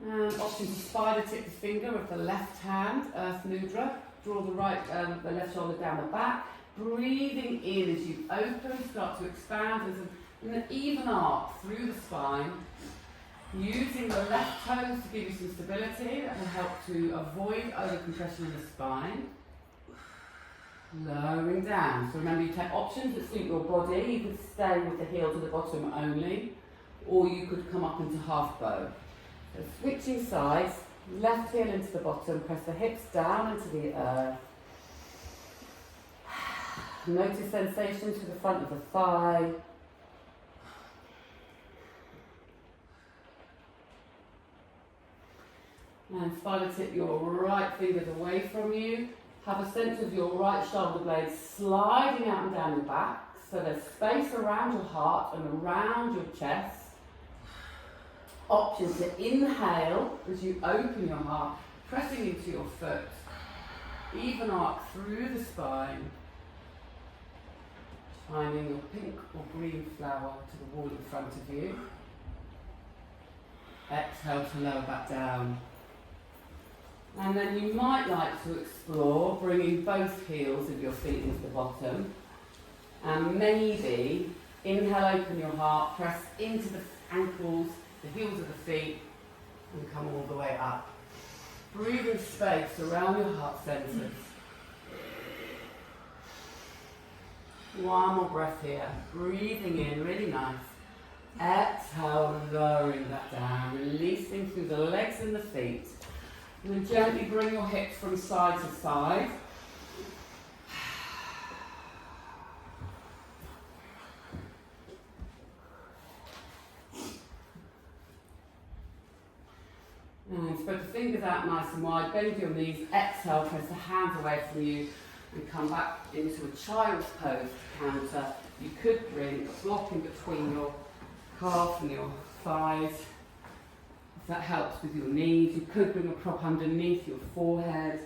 Good. And option to spider tip the finger with the left hand, Earth Mudra. Draw the left shoulder down the back. Breathing in as you open, start to expand. There's an even arc through the spine. Using the left toes to give you some stability, that will help to avoid over-compression in the spine. Lowering down. So remember, you take options that suit your body. You could stay with the heel to the bottom only, or you could come up into half bow. So switching sides, left heel into the bottom, press the hips down into the earth. Notice sensations to the front of the thigh. And spider tip your right fingers away from you. Have a sense of your right shoulder blade sliding out and down your back. So there's space around your heart and around your chest. Option to inhale as you open your heart, pressing into your foot. Even arc through the spine. Shining your pink or green flower to the wall in front of you. Exhale to lower back down. And then you might like to explore bringing both heels of your feet into the bottom. And maybe inhale, open your heart, press into the ankles, the heels of the feet, and come all the way up. Breathing space around your heart centres. One more breath here. Breathing in, really nice. Exhale, lowering that down, releasing through the legs and the feet. And then gently bring your hips from side to side. And spread the fingers out nice and wide, bend your knees, exhale, press the hands away from you and come back into a child's pose counter. You could bring a block in between your calf and your thighs. That helps with your knees. You could bring a prop underneath your forehead.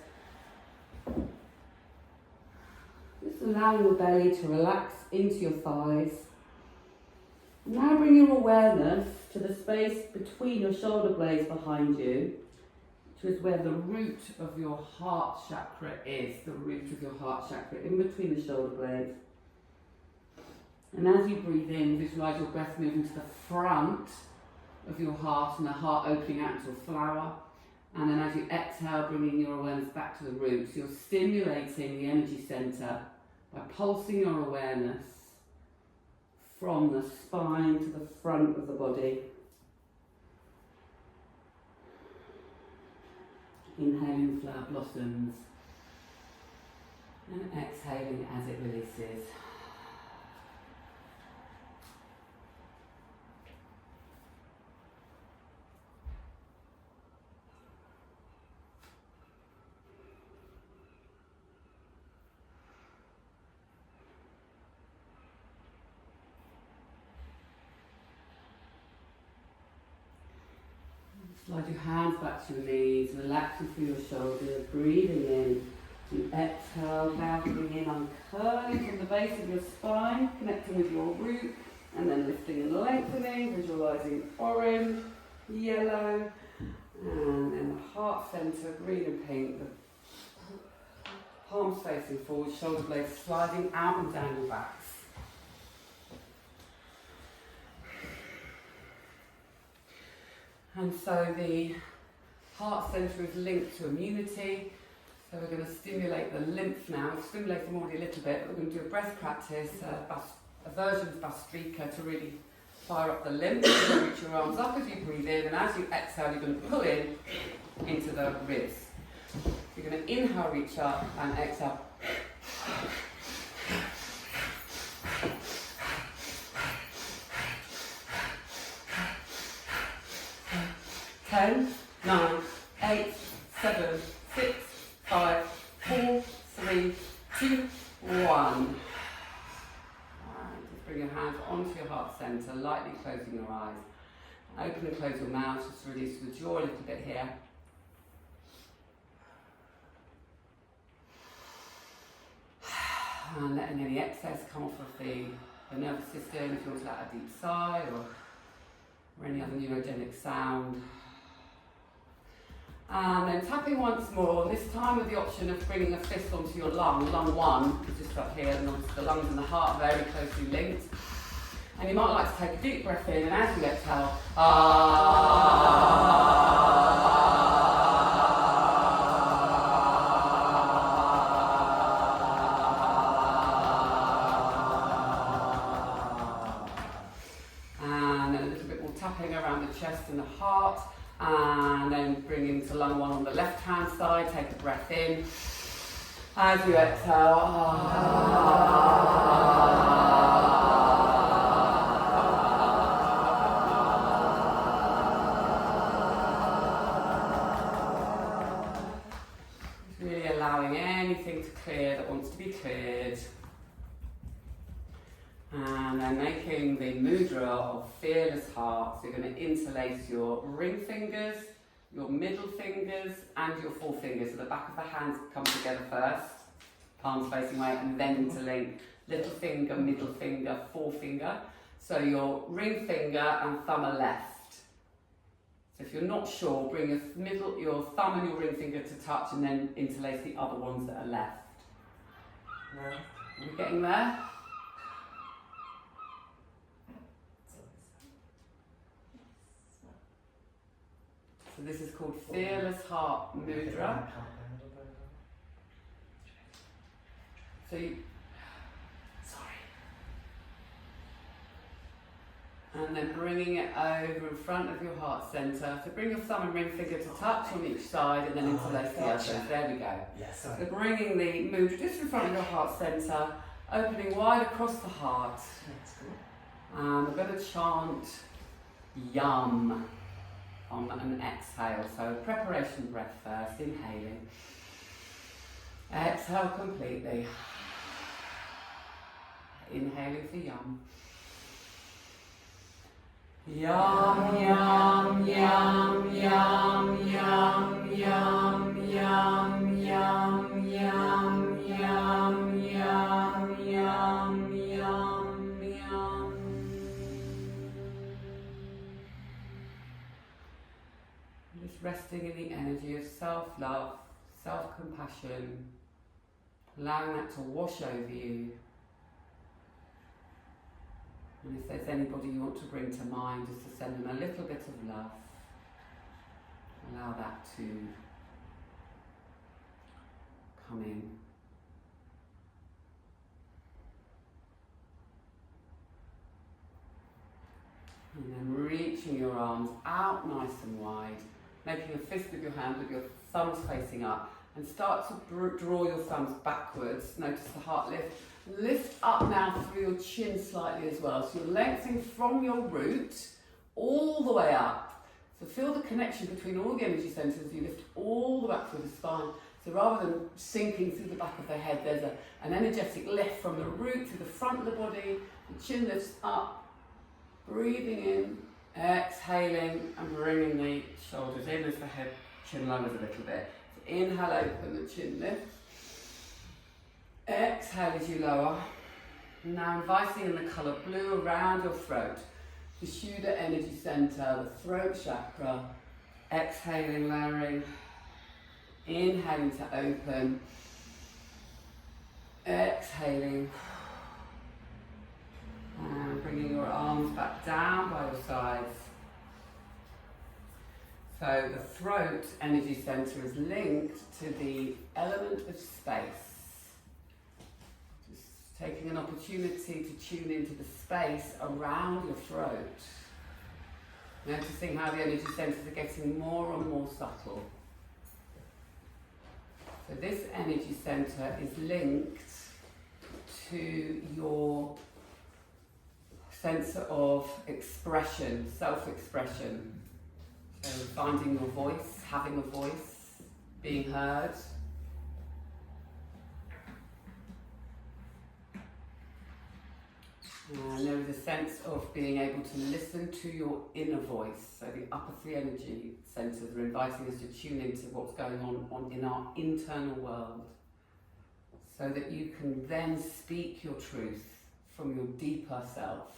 allowing your belly to relax into your thighs. Now bring your awareness to the space between your shoulder blades behind you, which is where the root of your heart chakra is, the root of your heart chakra, in between the shoulder blades. And as you breathe in, visualise your breath moving to the front of your heart and the heart opening out into a flower. And then as you exhale, bringing your awareness back to the roots, you're stimulating the energy centre by pulsing your awareness from the spine to the front of the body. Inhaling flower blossoms and exhaling as it releases. Slide your hands back to your knees, relaxing through your shoulders, breathing in. You exhale, bouncing in, uncurling from the base of your spine, connecting with your root, and then lifting and lengthening, visualising orange, yellow, and then the heart centre, green and pink, the palms facing forward, shoulder blades sliding out and down your backs. And so the heart centre is linked to immunity. So we're going to stimulate the lymph now. We've stimulated them already a little bit, but we're going to do a breath practice, a version of Bastrika to really fire up the lymph. You're going to reach your arms up as you breathe in, and as you exhale, you're going to pull in into the ribs. You're going to inhale, reach up, and exhale. 10, 9, 8, 7, 6, 5, 4, 3, 2, 1. Just bring your hands onto your heart centre, lightly closing your eyes. Open and close your mouth, just release the jaw a little bit here. And letting any excess come off of the nervous system, if you want to let a deep sigh or any other neurogenic sound. And then tapping once more, this time with the option of bringing a fist onto your lung 1 is just up here, and obviously the lungs and the heart are very closely linked. And you might like to take a deep breath in, and as you exhale, and then a little bit more tapping around the chest and the heart. And then bring into lung 1 on the left hand side, take a breath in. As you exhale, really allowing anything to clear that wants to be cleared. And then making the mudra of fearless heart. So you're going to interlace your ring fingers, your middle fingers, and your forefingers. So the back of the hands come together first, palms facing away, and then interlink little finger, middle finger, forefinger. So your ring finger and thumb are left. So if you're not sure, bring your thumb and your ring finger to touch, and then interlace the other ones that are left. Are we getting there? So this is called Fearless Heart Mudra. So and then bringing it over in front of your heart centre. So bring your thumb and ring finger to touch on each side, and then interlace the others. There we go. So bringing the mudra just in front of your heart centre, opening wide across the heart. And we're going to chant Yum on an exhale. So preparation breath first, inhaling. Exhale completely. Inhaling for Yum. Yum, yum, yum, yum, yum, yum, yum, yum, yum, yum, yum, resting in the energy of self-love, self-compassion, allowing that to wash over you. And if there's anybody you want to bring to mind, just to send them a little bit of love. Allow that to come in. And then reaching your arms out nice and wide, making a fist with your hand with your thumbs facing up, and start to draw your thumbs backwards. Notice the heart lift. Lift up now through your chin slightly as well. So you're lengthening from your root all the way up. So feel the connection between all the energy centres. You lift all the way up through the spine. So rather than sinking through the back of the head, there's an energetic lift from the root to the front of the body. The chin lifts up. Breathing in, exhaling, and bringing the shoulders in as the head chin lowers a little bit. So inhale, open, the chin lifts. Exhale as you lower. Now inviting in the colour blue around your throat. The Shuddha energy centre, the throat chakra. Exhaling, lowering. Inhaling to open. Exhaling. And bringing your arms back down by your sides. So the throat energy centre is linked to the element of space. Just taking an opportunity to tune into the space around your throat. Noticing how the energy centres are getting more and more subtle. So this energy centre is linked to your sense of expression, self-expression. So finding your voice, having a voice, being heard. And there is a sense of being able to listen to your inner voice. So the upper three energy centres are inviting us to tune into what's going on in our internal world, so that you can then speak your truth from your deeper self.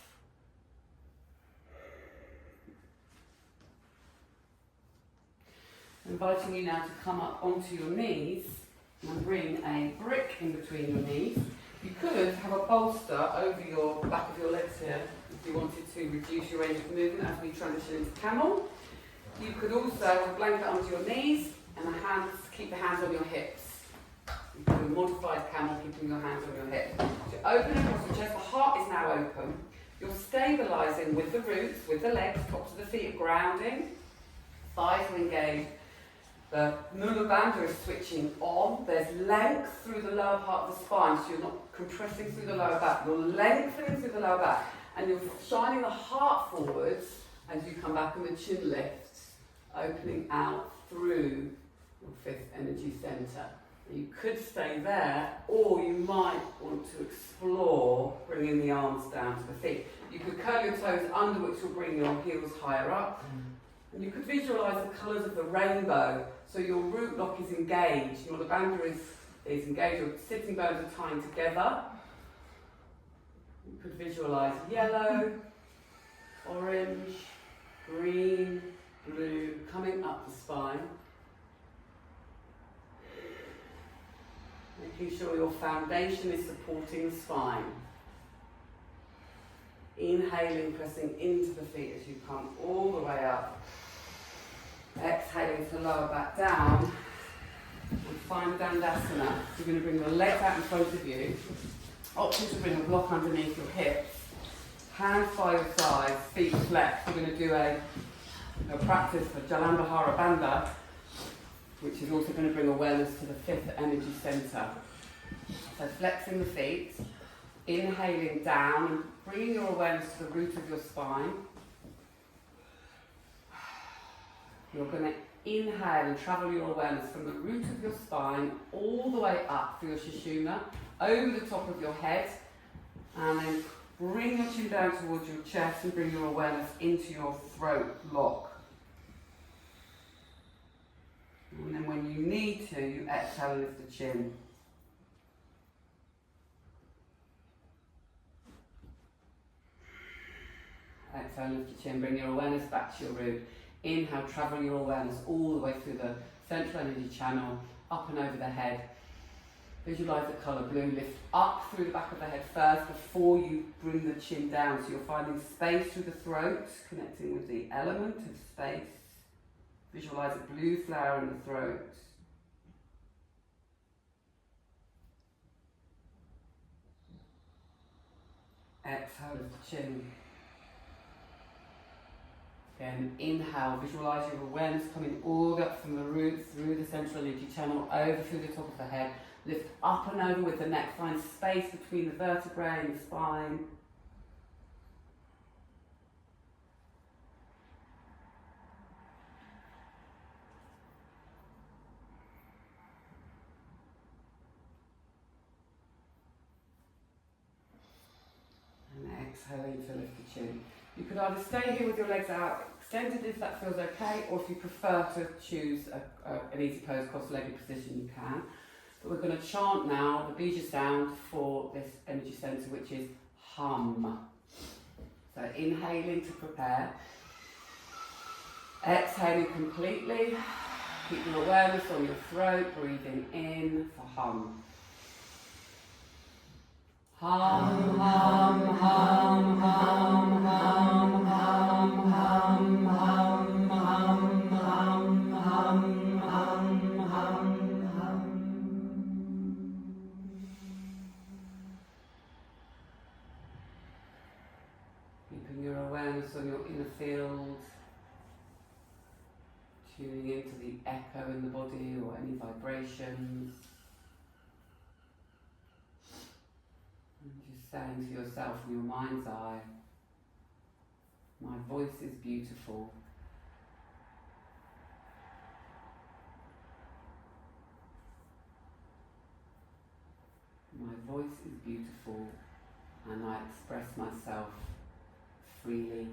Inviting you now to come up onto your knees and bring a brick in between your knees. You could have a bolster over your back of your legs here if you wanted to reduce your range of movement as we transition into camel. You could also have a blanket under your knees and keep the hands on your hips. You can do a modified camel, keeping your hands on your hips. So open across your chest, the heart is now open. You're stabilising with the roots, with the legs, tops of the feet are grounding, thighs are engaged. The mula bandha is switching on. There's length through the lower part of the spine, so you're not compressing through the lower back. You're lengthening through the lower back, and you're shining the heart forwards as you come back, and the chin lifts, opening out through your fifth energy centre. You could stay there, or you might want to explore bringing the arms down to the feet. You could curl your toes under, which will bring your heels higher up. And you could visualise the colours of the rainbow. So your root lock is engaged, your bandha is engaged, your sitting bones are tying together. You could visualise yellow, orange, green, blue, coming up the spine. Making sure your foundation is supporting the spine. Inhaling, pressing into the feet as you come all the way up. Exhaling to lower back down. And find Dandasana. You're going to bring your legs out in front of you. Option to bring a block underneath your hips. Hands by your sides, feet flexed. We're going to do a practice for Jalandhara Bandha, which is also going to bring awareness to the fifth energy centre. So flexing the feet, inhaling down, and bringing your awareness to the root of your spine. You're going to inhale and travel your awareness from the root of your spine all the way up through your Sushumna, over the top of your head, and then bring your chin down towards your chest and bring your awareness into your throat lock. And then when you need to, you exhale and lift the chin. Exhale, lift your chin, bring your awareness back to your root. Inhale, travel your awareness all the way through the central energy channel, up and over the head. Visualize the colour blue, lift up through the back of the head first before you bring the chin down. So you're finding space through the throat, connecting with the element of space. Visualize a blue flower in the throat. Exhale, lift the chin. Again, inhale, visualise your awareness coming all the way up from the root, through the central energy channel, over through the top of the head. Lift up and over with the neck, find space between the vertebrae and the spine. And exhaling to lift the chin. You could either stay here with your legs out extended if that feels okay, or if you prefer to choose an easy pose, cross-legged position, you can. But we're going to chant now the bija sound for this energy centre, which is hum. So inhaling to prepare. Exhaling completely. Keep your awareness on your throat, breathing in for hum. Hum, hum, hum, hum, hum, hum, hum, hum, hum, hum, hum, hum, hum, hum. Keeping your awareness on your inner field, tuning into the echo in the body or any vibrations. Saying to yourself in your mind's eye, my voice is beautiful. My voice is beautiful and I express myself freely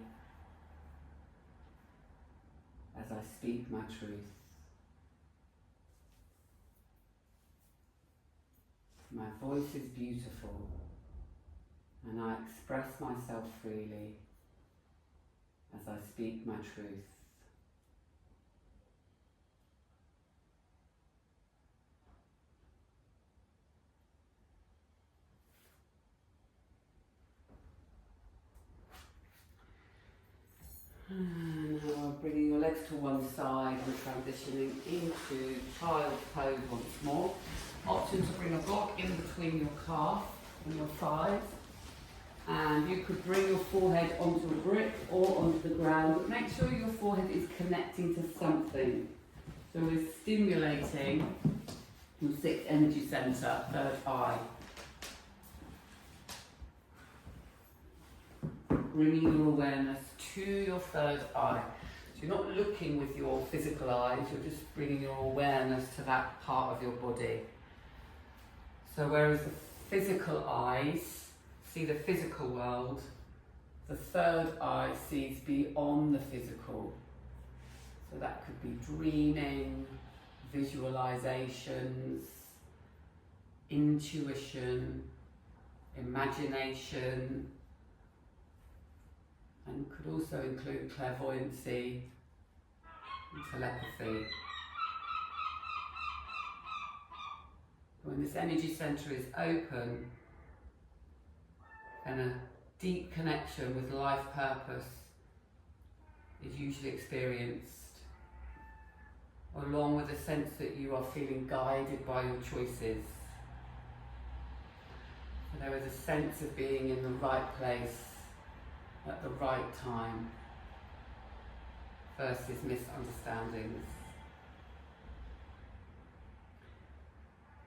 as I speak my truth. My voice is beautiful and I express myself freely as I speak my truth. And now bringing your legs to one side and transitioning into child's pose once more. Option to bring a block in between your calf and your thighs. And you could bring your forehead onto a brick or onto the ground, but make sure your forehead is connecting to something. So we're stimulating your sixth energy centre, third eye. Bringing your awareness to your third eye. So you're not looking with your physical eyes, you're just bringing your awareness to that part of your body. So whereas the physical eyes see the physical world, the third eye sees beyond the physical. So that could be dreaming, visualizations, intuition, imagination, and could also include clairvoyancy and telepathy. When this energy centre is open, and a deep connection with life purpose is usually experienced, along with a sense that you are feeling guided by your choices. So there is a sense of being in the right place at the right time versus misunderstandings.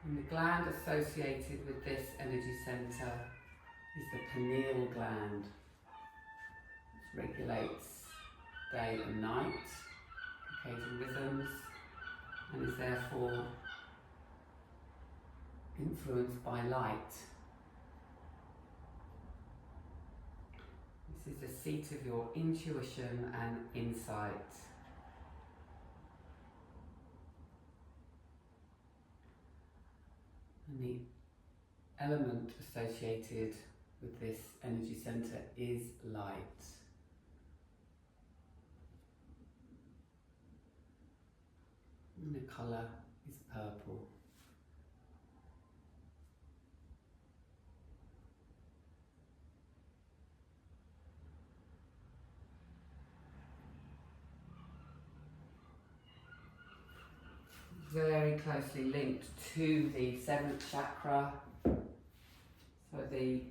And the gland associated with this energy centre is the pineal gland, which regulates day and night, circadian rhythms, and is therefore influenced by light. This is the seat of your intuition and insight. And the element associated with this energy centre is light. And the colour is purple. Very closely linked to the 7th chakra. So the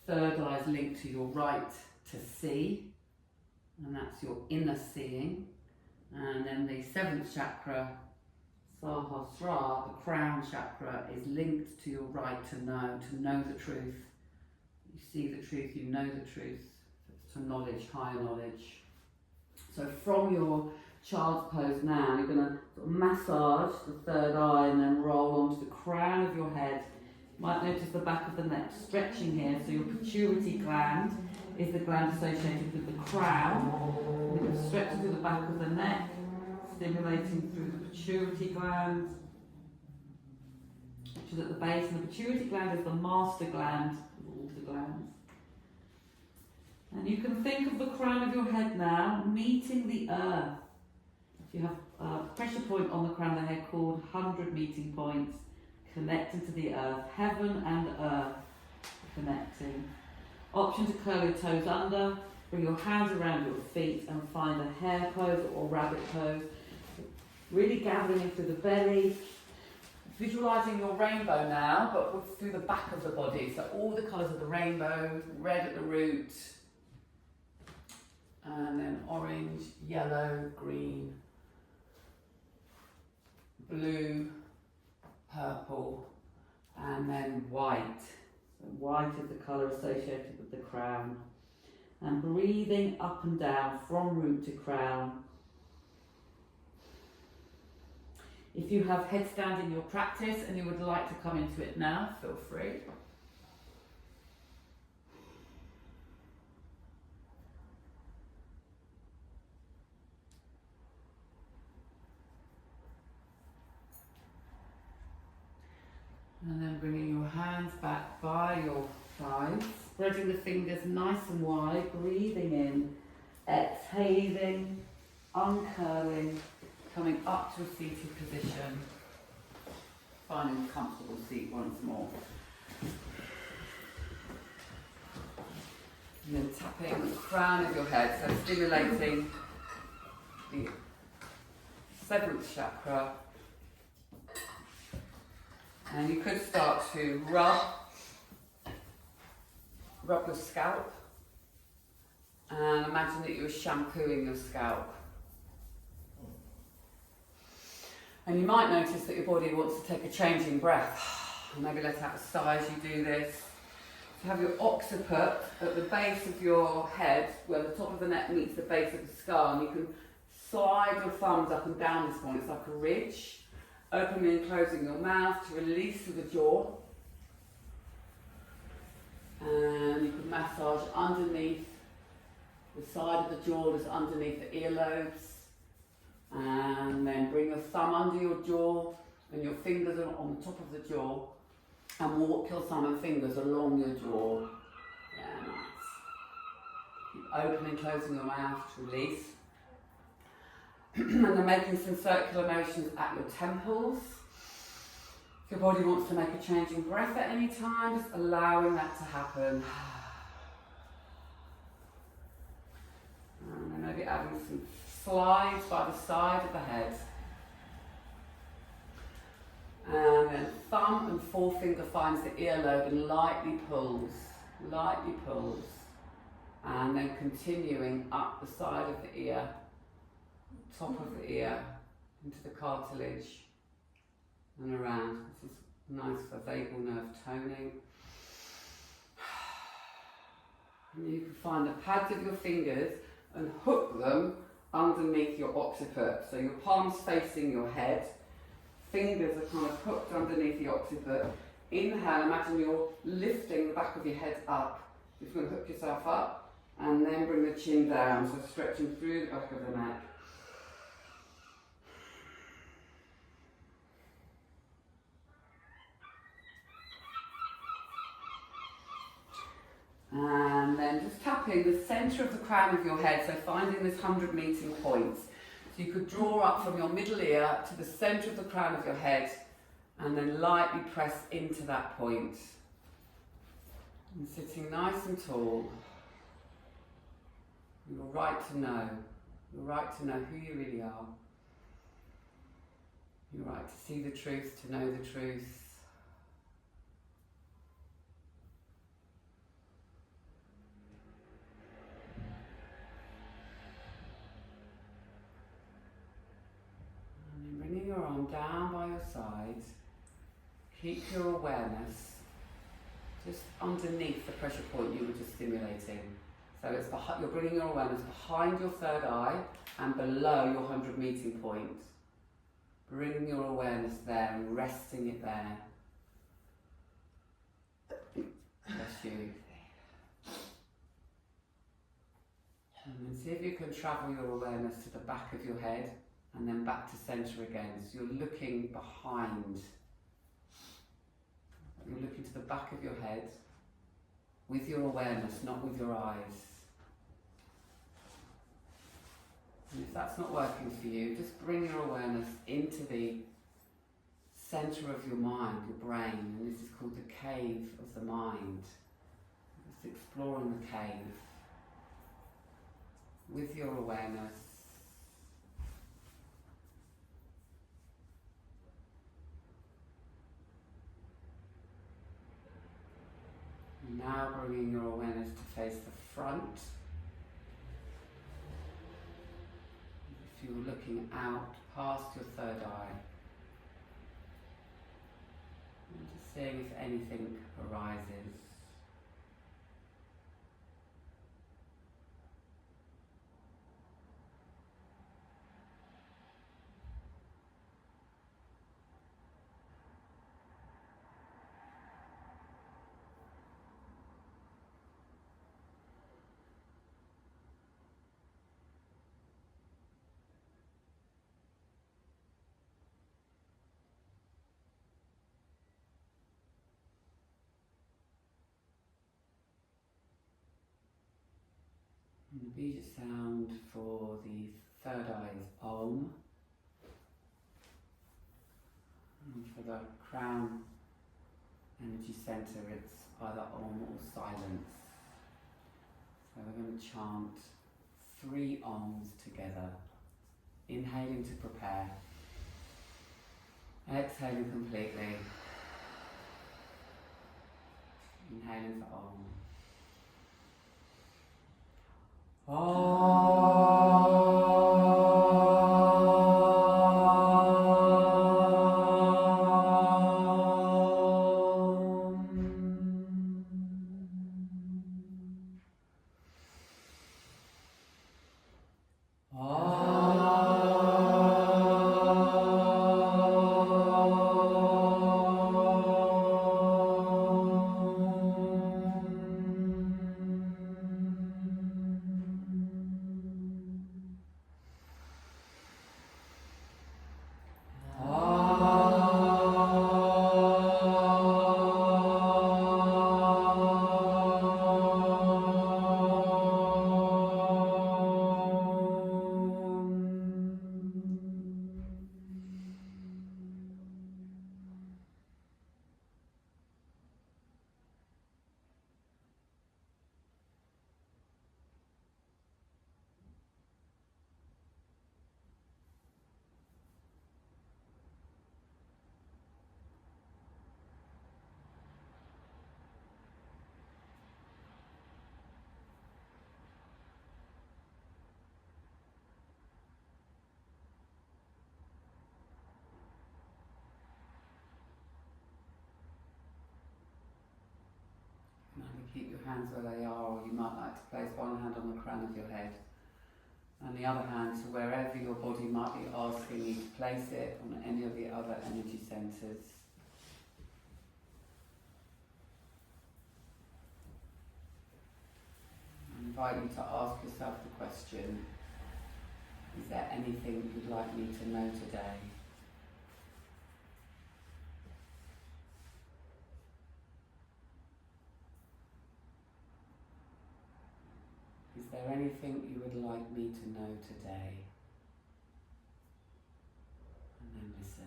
third eye is linked to your right to see, and that's your inner seeing. And then the 7th chakra, Sahasrara, the crown chakra, is linked to your right to know the truth. You see the truth, you know the truth. It's to knowledge, higher knowledge. So from your child's pose now, you're going to sort of massage the third eye and then roll onto the crown of your head. You might notice the back of the neck stretching here, so your pituitary gland is the gland associated with the crown. You can stretch through the back of the neck, stimulating through the pituitary gland, which is at the base, and the pituitary gland is the master gland of all the glands. And you can think of the crown of your head now meeting the earth. You have a pressure point on the crown of the head called 100 meeting points, connecting to the earth. Heaven and earth connecting. Option to curl your toes under, bring your hands around your feet and find a hare pose or rabbit pose. Really gathering into the belly. Visualising your rainbow now, but through the back of the body. So all the colours of the rainbow, red at the root, and then orange, yellow, green, blue, purple, and then white. So white is the colour associated with the crown. And breathing up and down from root to crown. If you have headstand in your practice and you would like to come into it now, feel free. And then bringing your hands back by your sides, spreading the fingers nice and wide, breathing in, exhaling, uncurling, coming up to a seated position, finding a comfortable seat once more. And then tapping the crown of your head, so stimulating the 7th chakra. And you could start to rub your scalp, and imagine that you're shampooing your scalp. And you might notice that your body wants to take a changing breath. Maybe let out a sigh as you do this. So have your occiput at the base of your head, where the top of the neck meets the base of the skull, and you can slide your thumbs up and down this one. It's like a ridge. Opening and closing your mouth to release through the jaw. And you can massage underneath the side of the jaw, that's underneath the earlobes. And then bring your thumb under your jaw and your fingers are on the top of the jaw. And walk your thumb and fingers along your jaw. Yeah, nice. Keep opening and closing your mouth to release. And then making some circular motions at your temples. If your body wants to make a changing breath at any time, just allowing that to happen. And then maybe adding some slides by the side of the head. And then thumb and forefinger finds the earlobe and lightly pulls. And then continuing up the side of the ear. Top of the ear into the cartilage and around. This is nice for vagal nerve toning. And you can find the pads of your fingers and hook them underneath your occiput. So your palms facing your head, fingers are kind of hooked underneath the occiput. Inhale, imagine you're lifting the back of your head up. You're just going to hook yourself up and then bring the chin down, so stretching through the back of the neck. And then just tapping the centre of the crown of your head, so finding this 100 meeting points. So you could draw up from your middle ear to the centre of the crown of your head and then lightly press into that point. And sitting nice and tall, you're right to know. You're right to know who you really are. You're right to see the truth, to know the truth. And then bringing your arm down by your side, keep your awareness just underneath the pressure point you were just stimulating. So it's you're bringing your awareness behind your third eye and below your 100 meeting point. Bringing your awareness there and resting it there. Bless you. And then see if you can travel your awareness to the back of your head and then back to centre again. So you're looking behind. You're looking to the back of your head with your awareness, not with your eyes. And if that's not working for you, just bring your awareness into the centre of your mind, your brain, and this is called the cave of the mind. Just exploring the cave with your awareness. And now bringing your awareness to face the front. If you're looking out past your third eye, and just seeing if anything arises. And the bija sound for the third eye is Om. And for the crown energy centre, it's either Om or silence. So we're going to chant 3 Oms together. Inhaling to prepare. Exhaling completely. Inhaling for Om. Keep your hands where they are, or you might like to place one hand on the crown of your head and the other hand to wherever your body might be asking you to place it on any of the other energy centres. I invite you to ask yourself the question, is there anything you'd like me to know today? Is there anything you would like me to know today? and listen.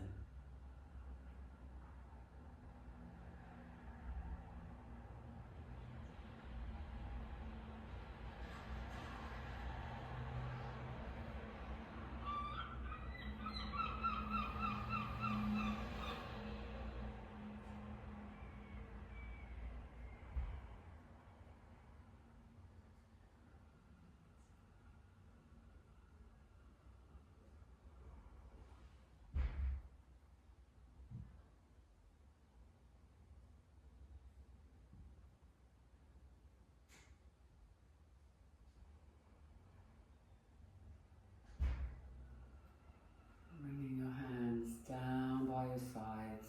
Bringing your hands down by your sides,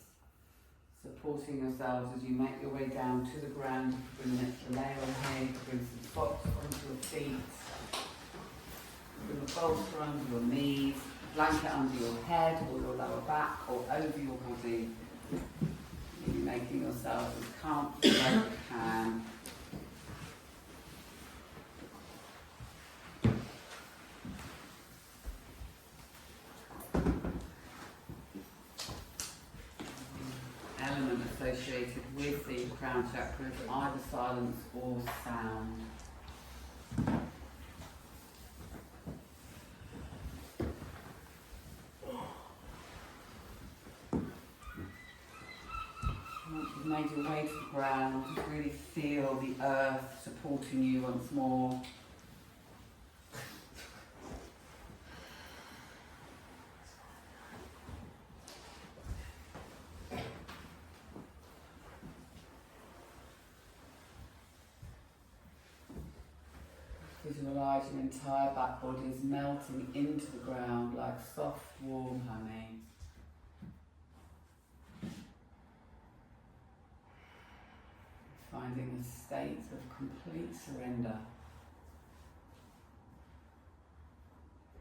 supporting yourselves as you make your way down to the ground. Bring the layer on here, bring some spots onto your feet, bring a bolster under your knees, blanket under your head or your lower back or over your body. You're making yourselves as comfortable as you can. Element associated with the crown chakra is either silence or sound. Once you've made your way to the ground, just really feel the earth supporting you once more. Visualise your entire back body is melting into the ground like soft, warm honey. Finding a state of complete surrender.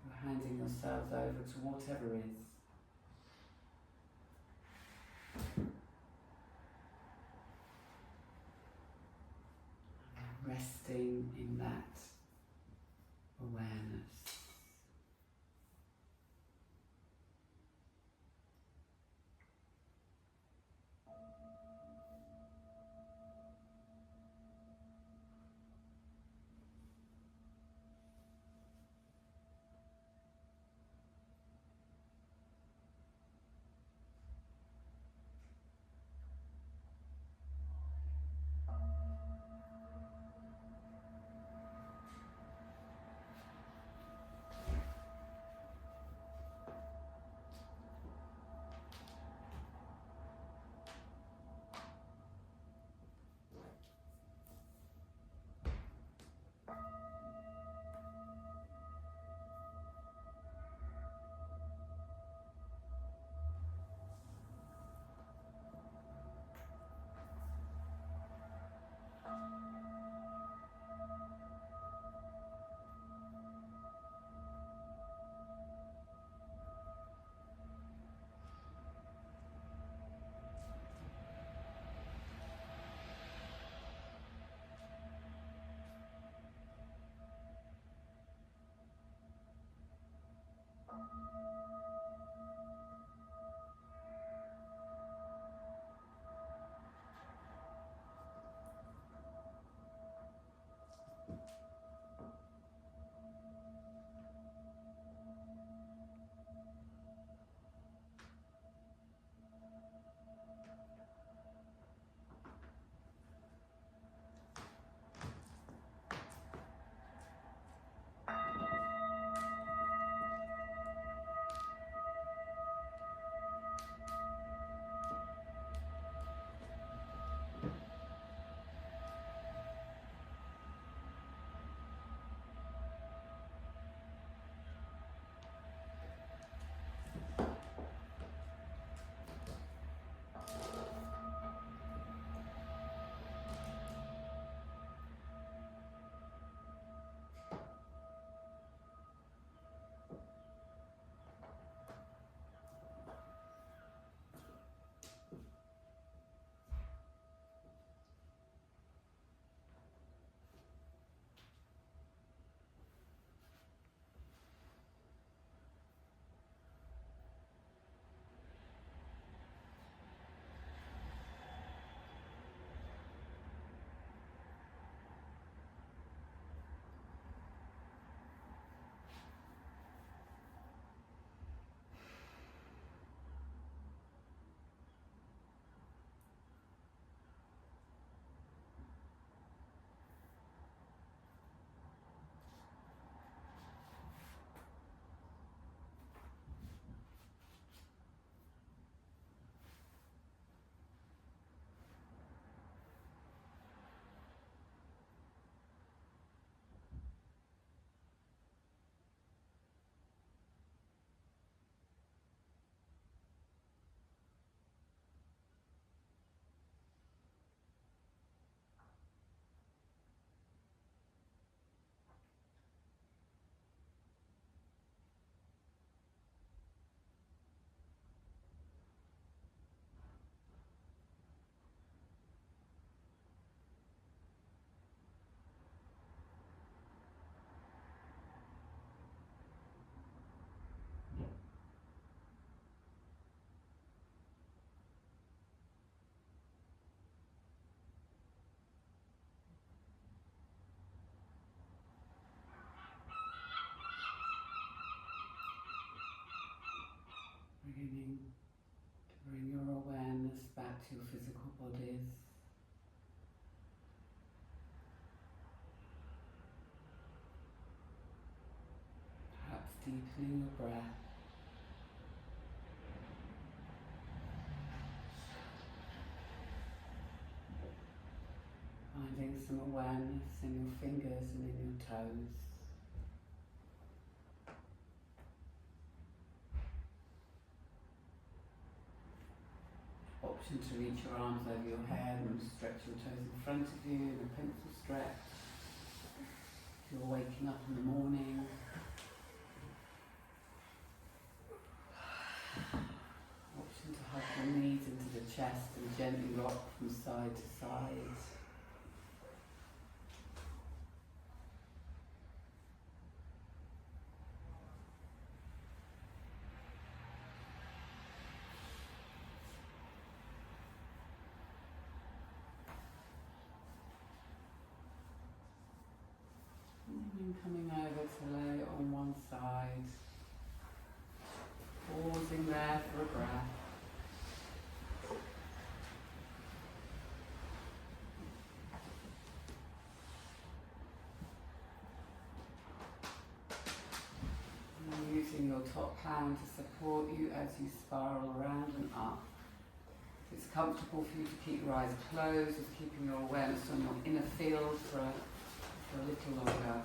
You're handing yourselves over to whatever is. Resting in that awareness. to your physical bodies. Perhaps deepening your breath. Finding some awareness in your fingers and in your toes. Option to reach your arms over your head and stretch your toes in front of you in a pencil stretch. If you're waking up in the morning. Option to hug your knees into the chest and gently rock from side to side. And coming over to lay on one side, pausing there for a breath. And using your top hand to support you as you spiral around and up. If it's comfortable for you to keep your eyes closed, just keeping your awareness on your inner field for a little longer.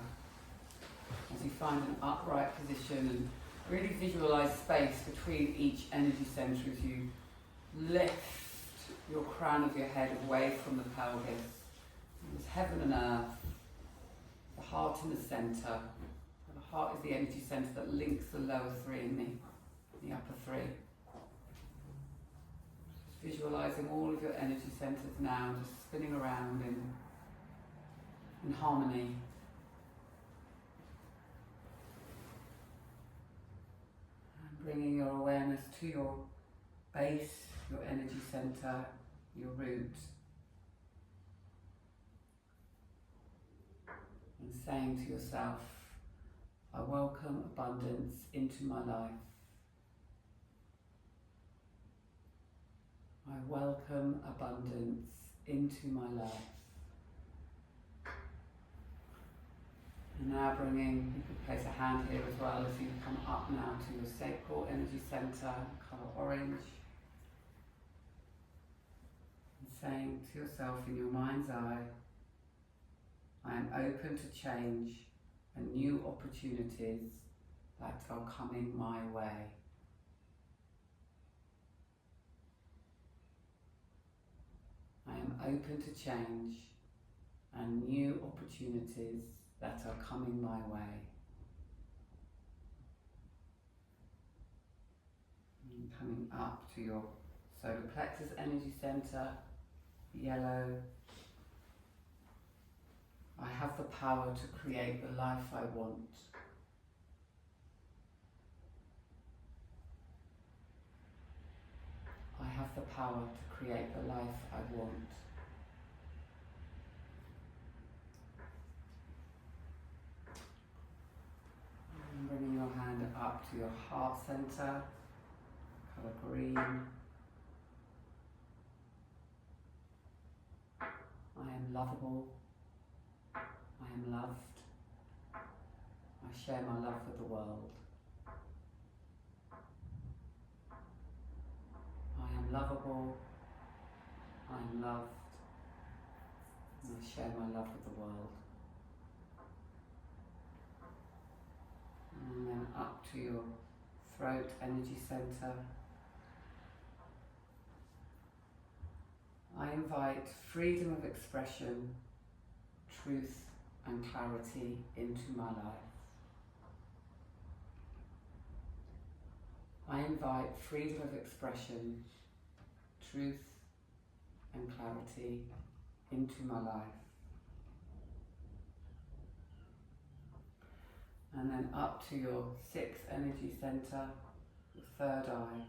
As you find an upright position and really visualize space between each energy center as you lift your crown of your head away from the pelvis. There's heaven and earth, the heart in the center. The heart is the energy center that links the lower three and the upper three. Just visualizing all of your energy centers now, just spinning around in harmony. Bringing your awareness to your base, your energy center, your root. And saying to yourself, I welcome abundance into my life. I welcome abundance into my life. And now bringing, you can place a hand here as well as you come up now to your sacral energy center, colour orange. And saying to yourself in your mind's eye, I am open to change and new opportunities that are coming my way. I am open to change and new opportunities that are coming my way. And coming up to your solar plexus energy center, yellow. I have the power to create the life I want. I have the power to create the life I want. And bringing your hand up to your heart center, colour green. I am lovable. I am loved. I share my love with the world. I am lovable. I am loved. And I share my love with the world. And then up to your throat energy center. I invite freedom of expression, truth and clarity into my life. I invite freedom of expression, truth and clarity into my life. And then up to your sixth energy center, your third eye.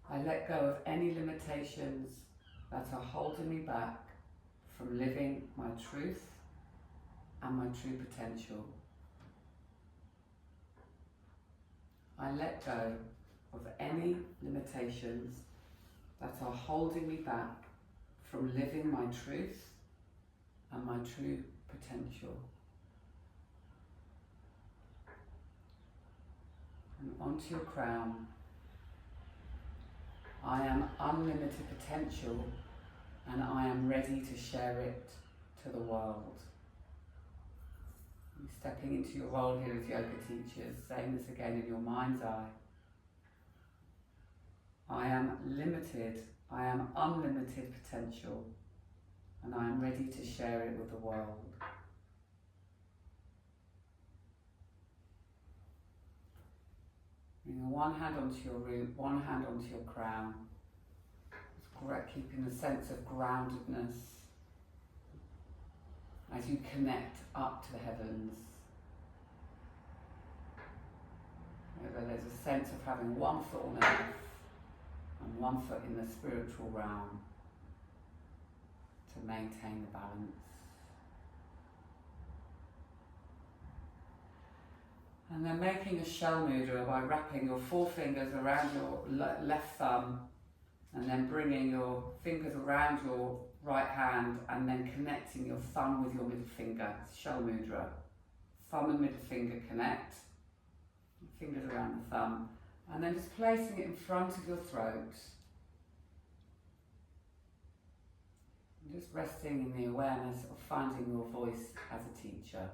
I let go of any limitations that are holding me back from living my truth and my true potential. I let go of any limitations that are holding me back from living my truth and my true potential. And onto your crown. I am unlimited potential and I am ready to share it to the world. You're stepping into your role here as yoga teachers, saying this again in your mind's eye. I am limited, I am unlimited potential, and I am ready to share it with the world. Bring one hand onto your root, one hand onto your crown. Keeping the sense of groundedness as you connect up to the heavens. There's a sense of having one foot on earth and one foot in the spiritual realm to maintain the balance. And then making a shell mudra by wrapping your forefingers around your left thumb and then bringing your fingers around your right hand and then connecting your thumb with your middle finger. Shell mudra. Thumb and middle finger connect. Fingers around the thumb. And then just placing it in front of your throat. And just resting in the awareness of finding your voice as a teacher.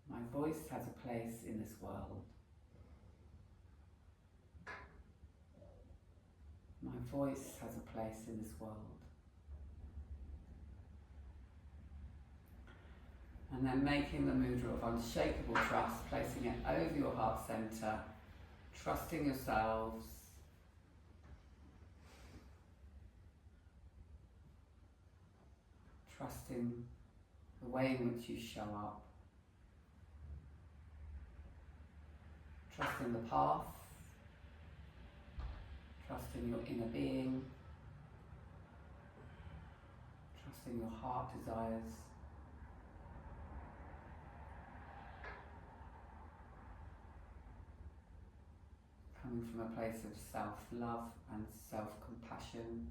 My voice has a place in this world. My voice has a place in this world. And then making the mudra of unshakable trust, placing it over your heart center, trusting yourselves, trusting the way in which you show up. Trusting the path, trusting your inner being, trusting your heart desires. Coming from a place of self-love and self-compassion.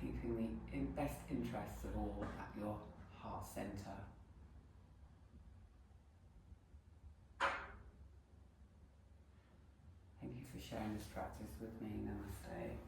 Keeping the best interests of all at your heart centre. Thank you for sharing this practice with me. Namaste.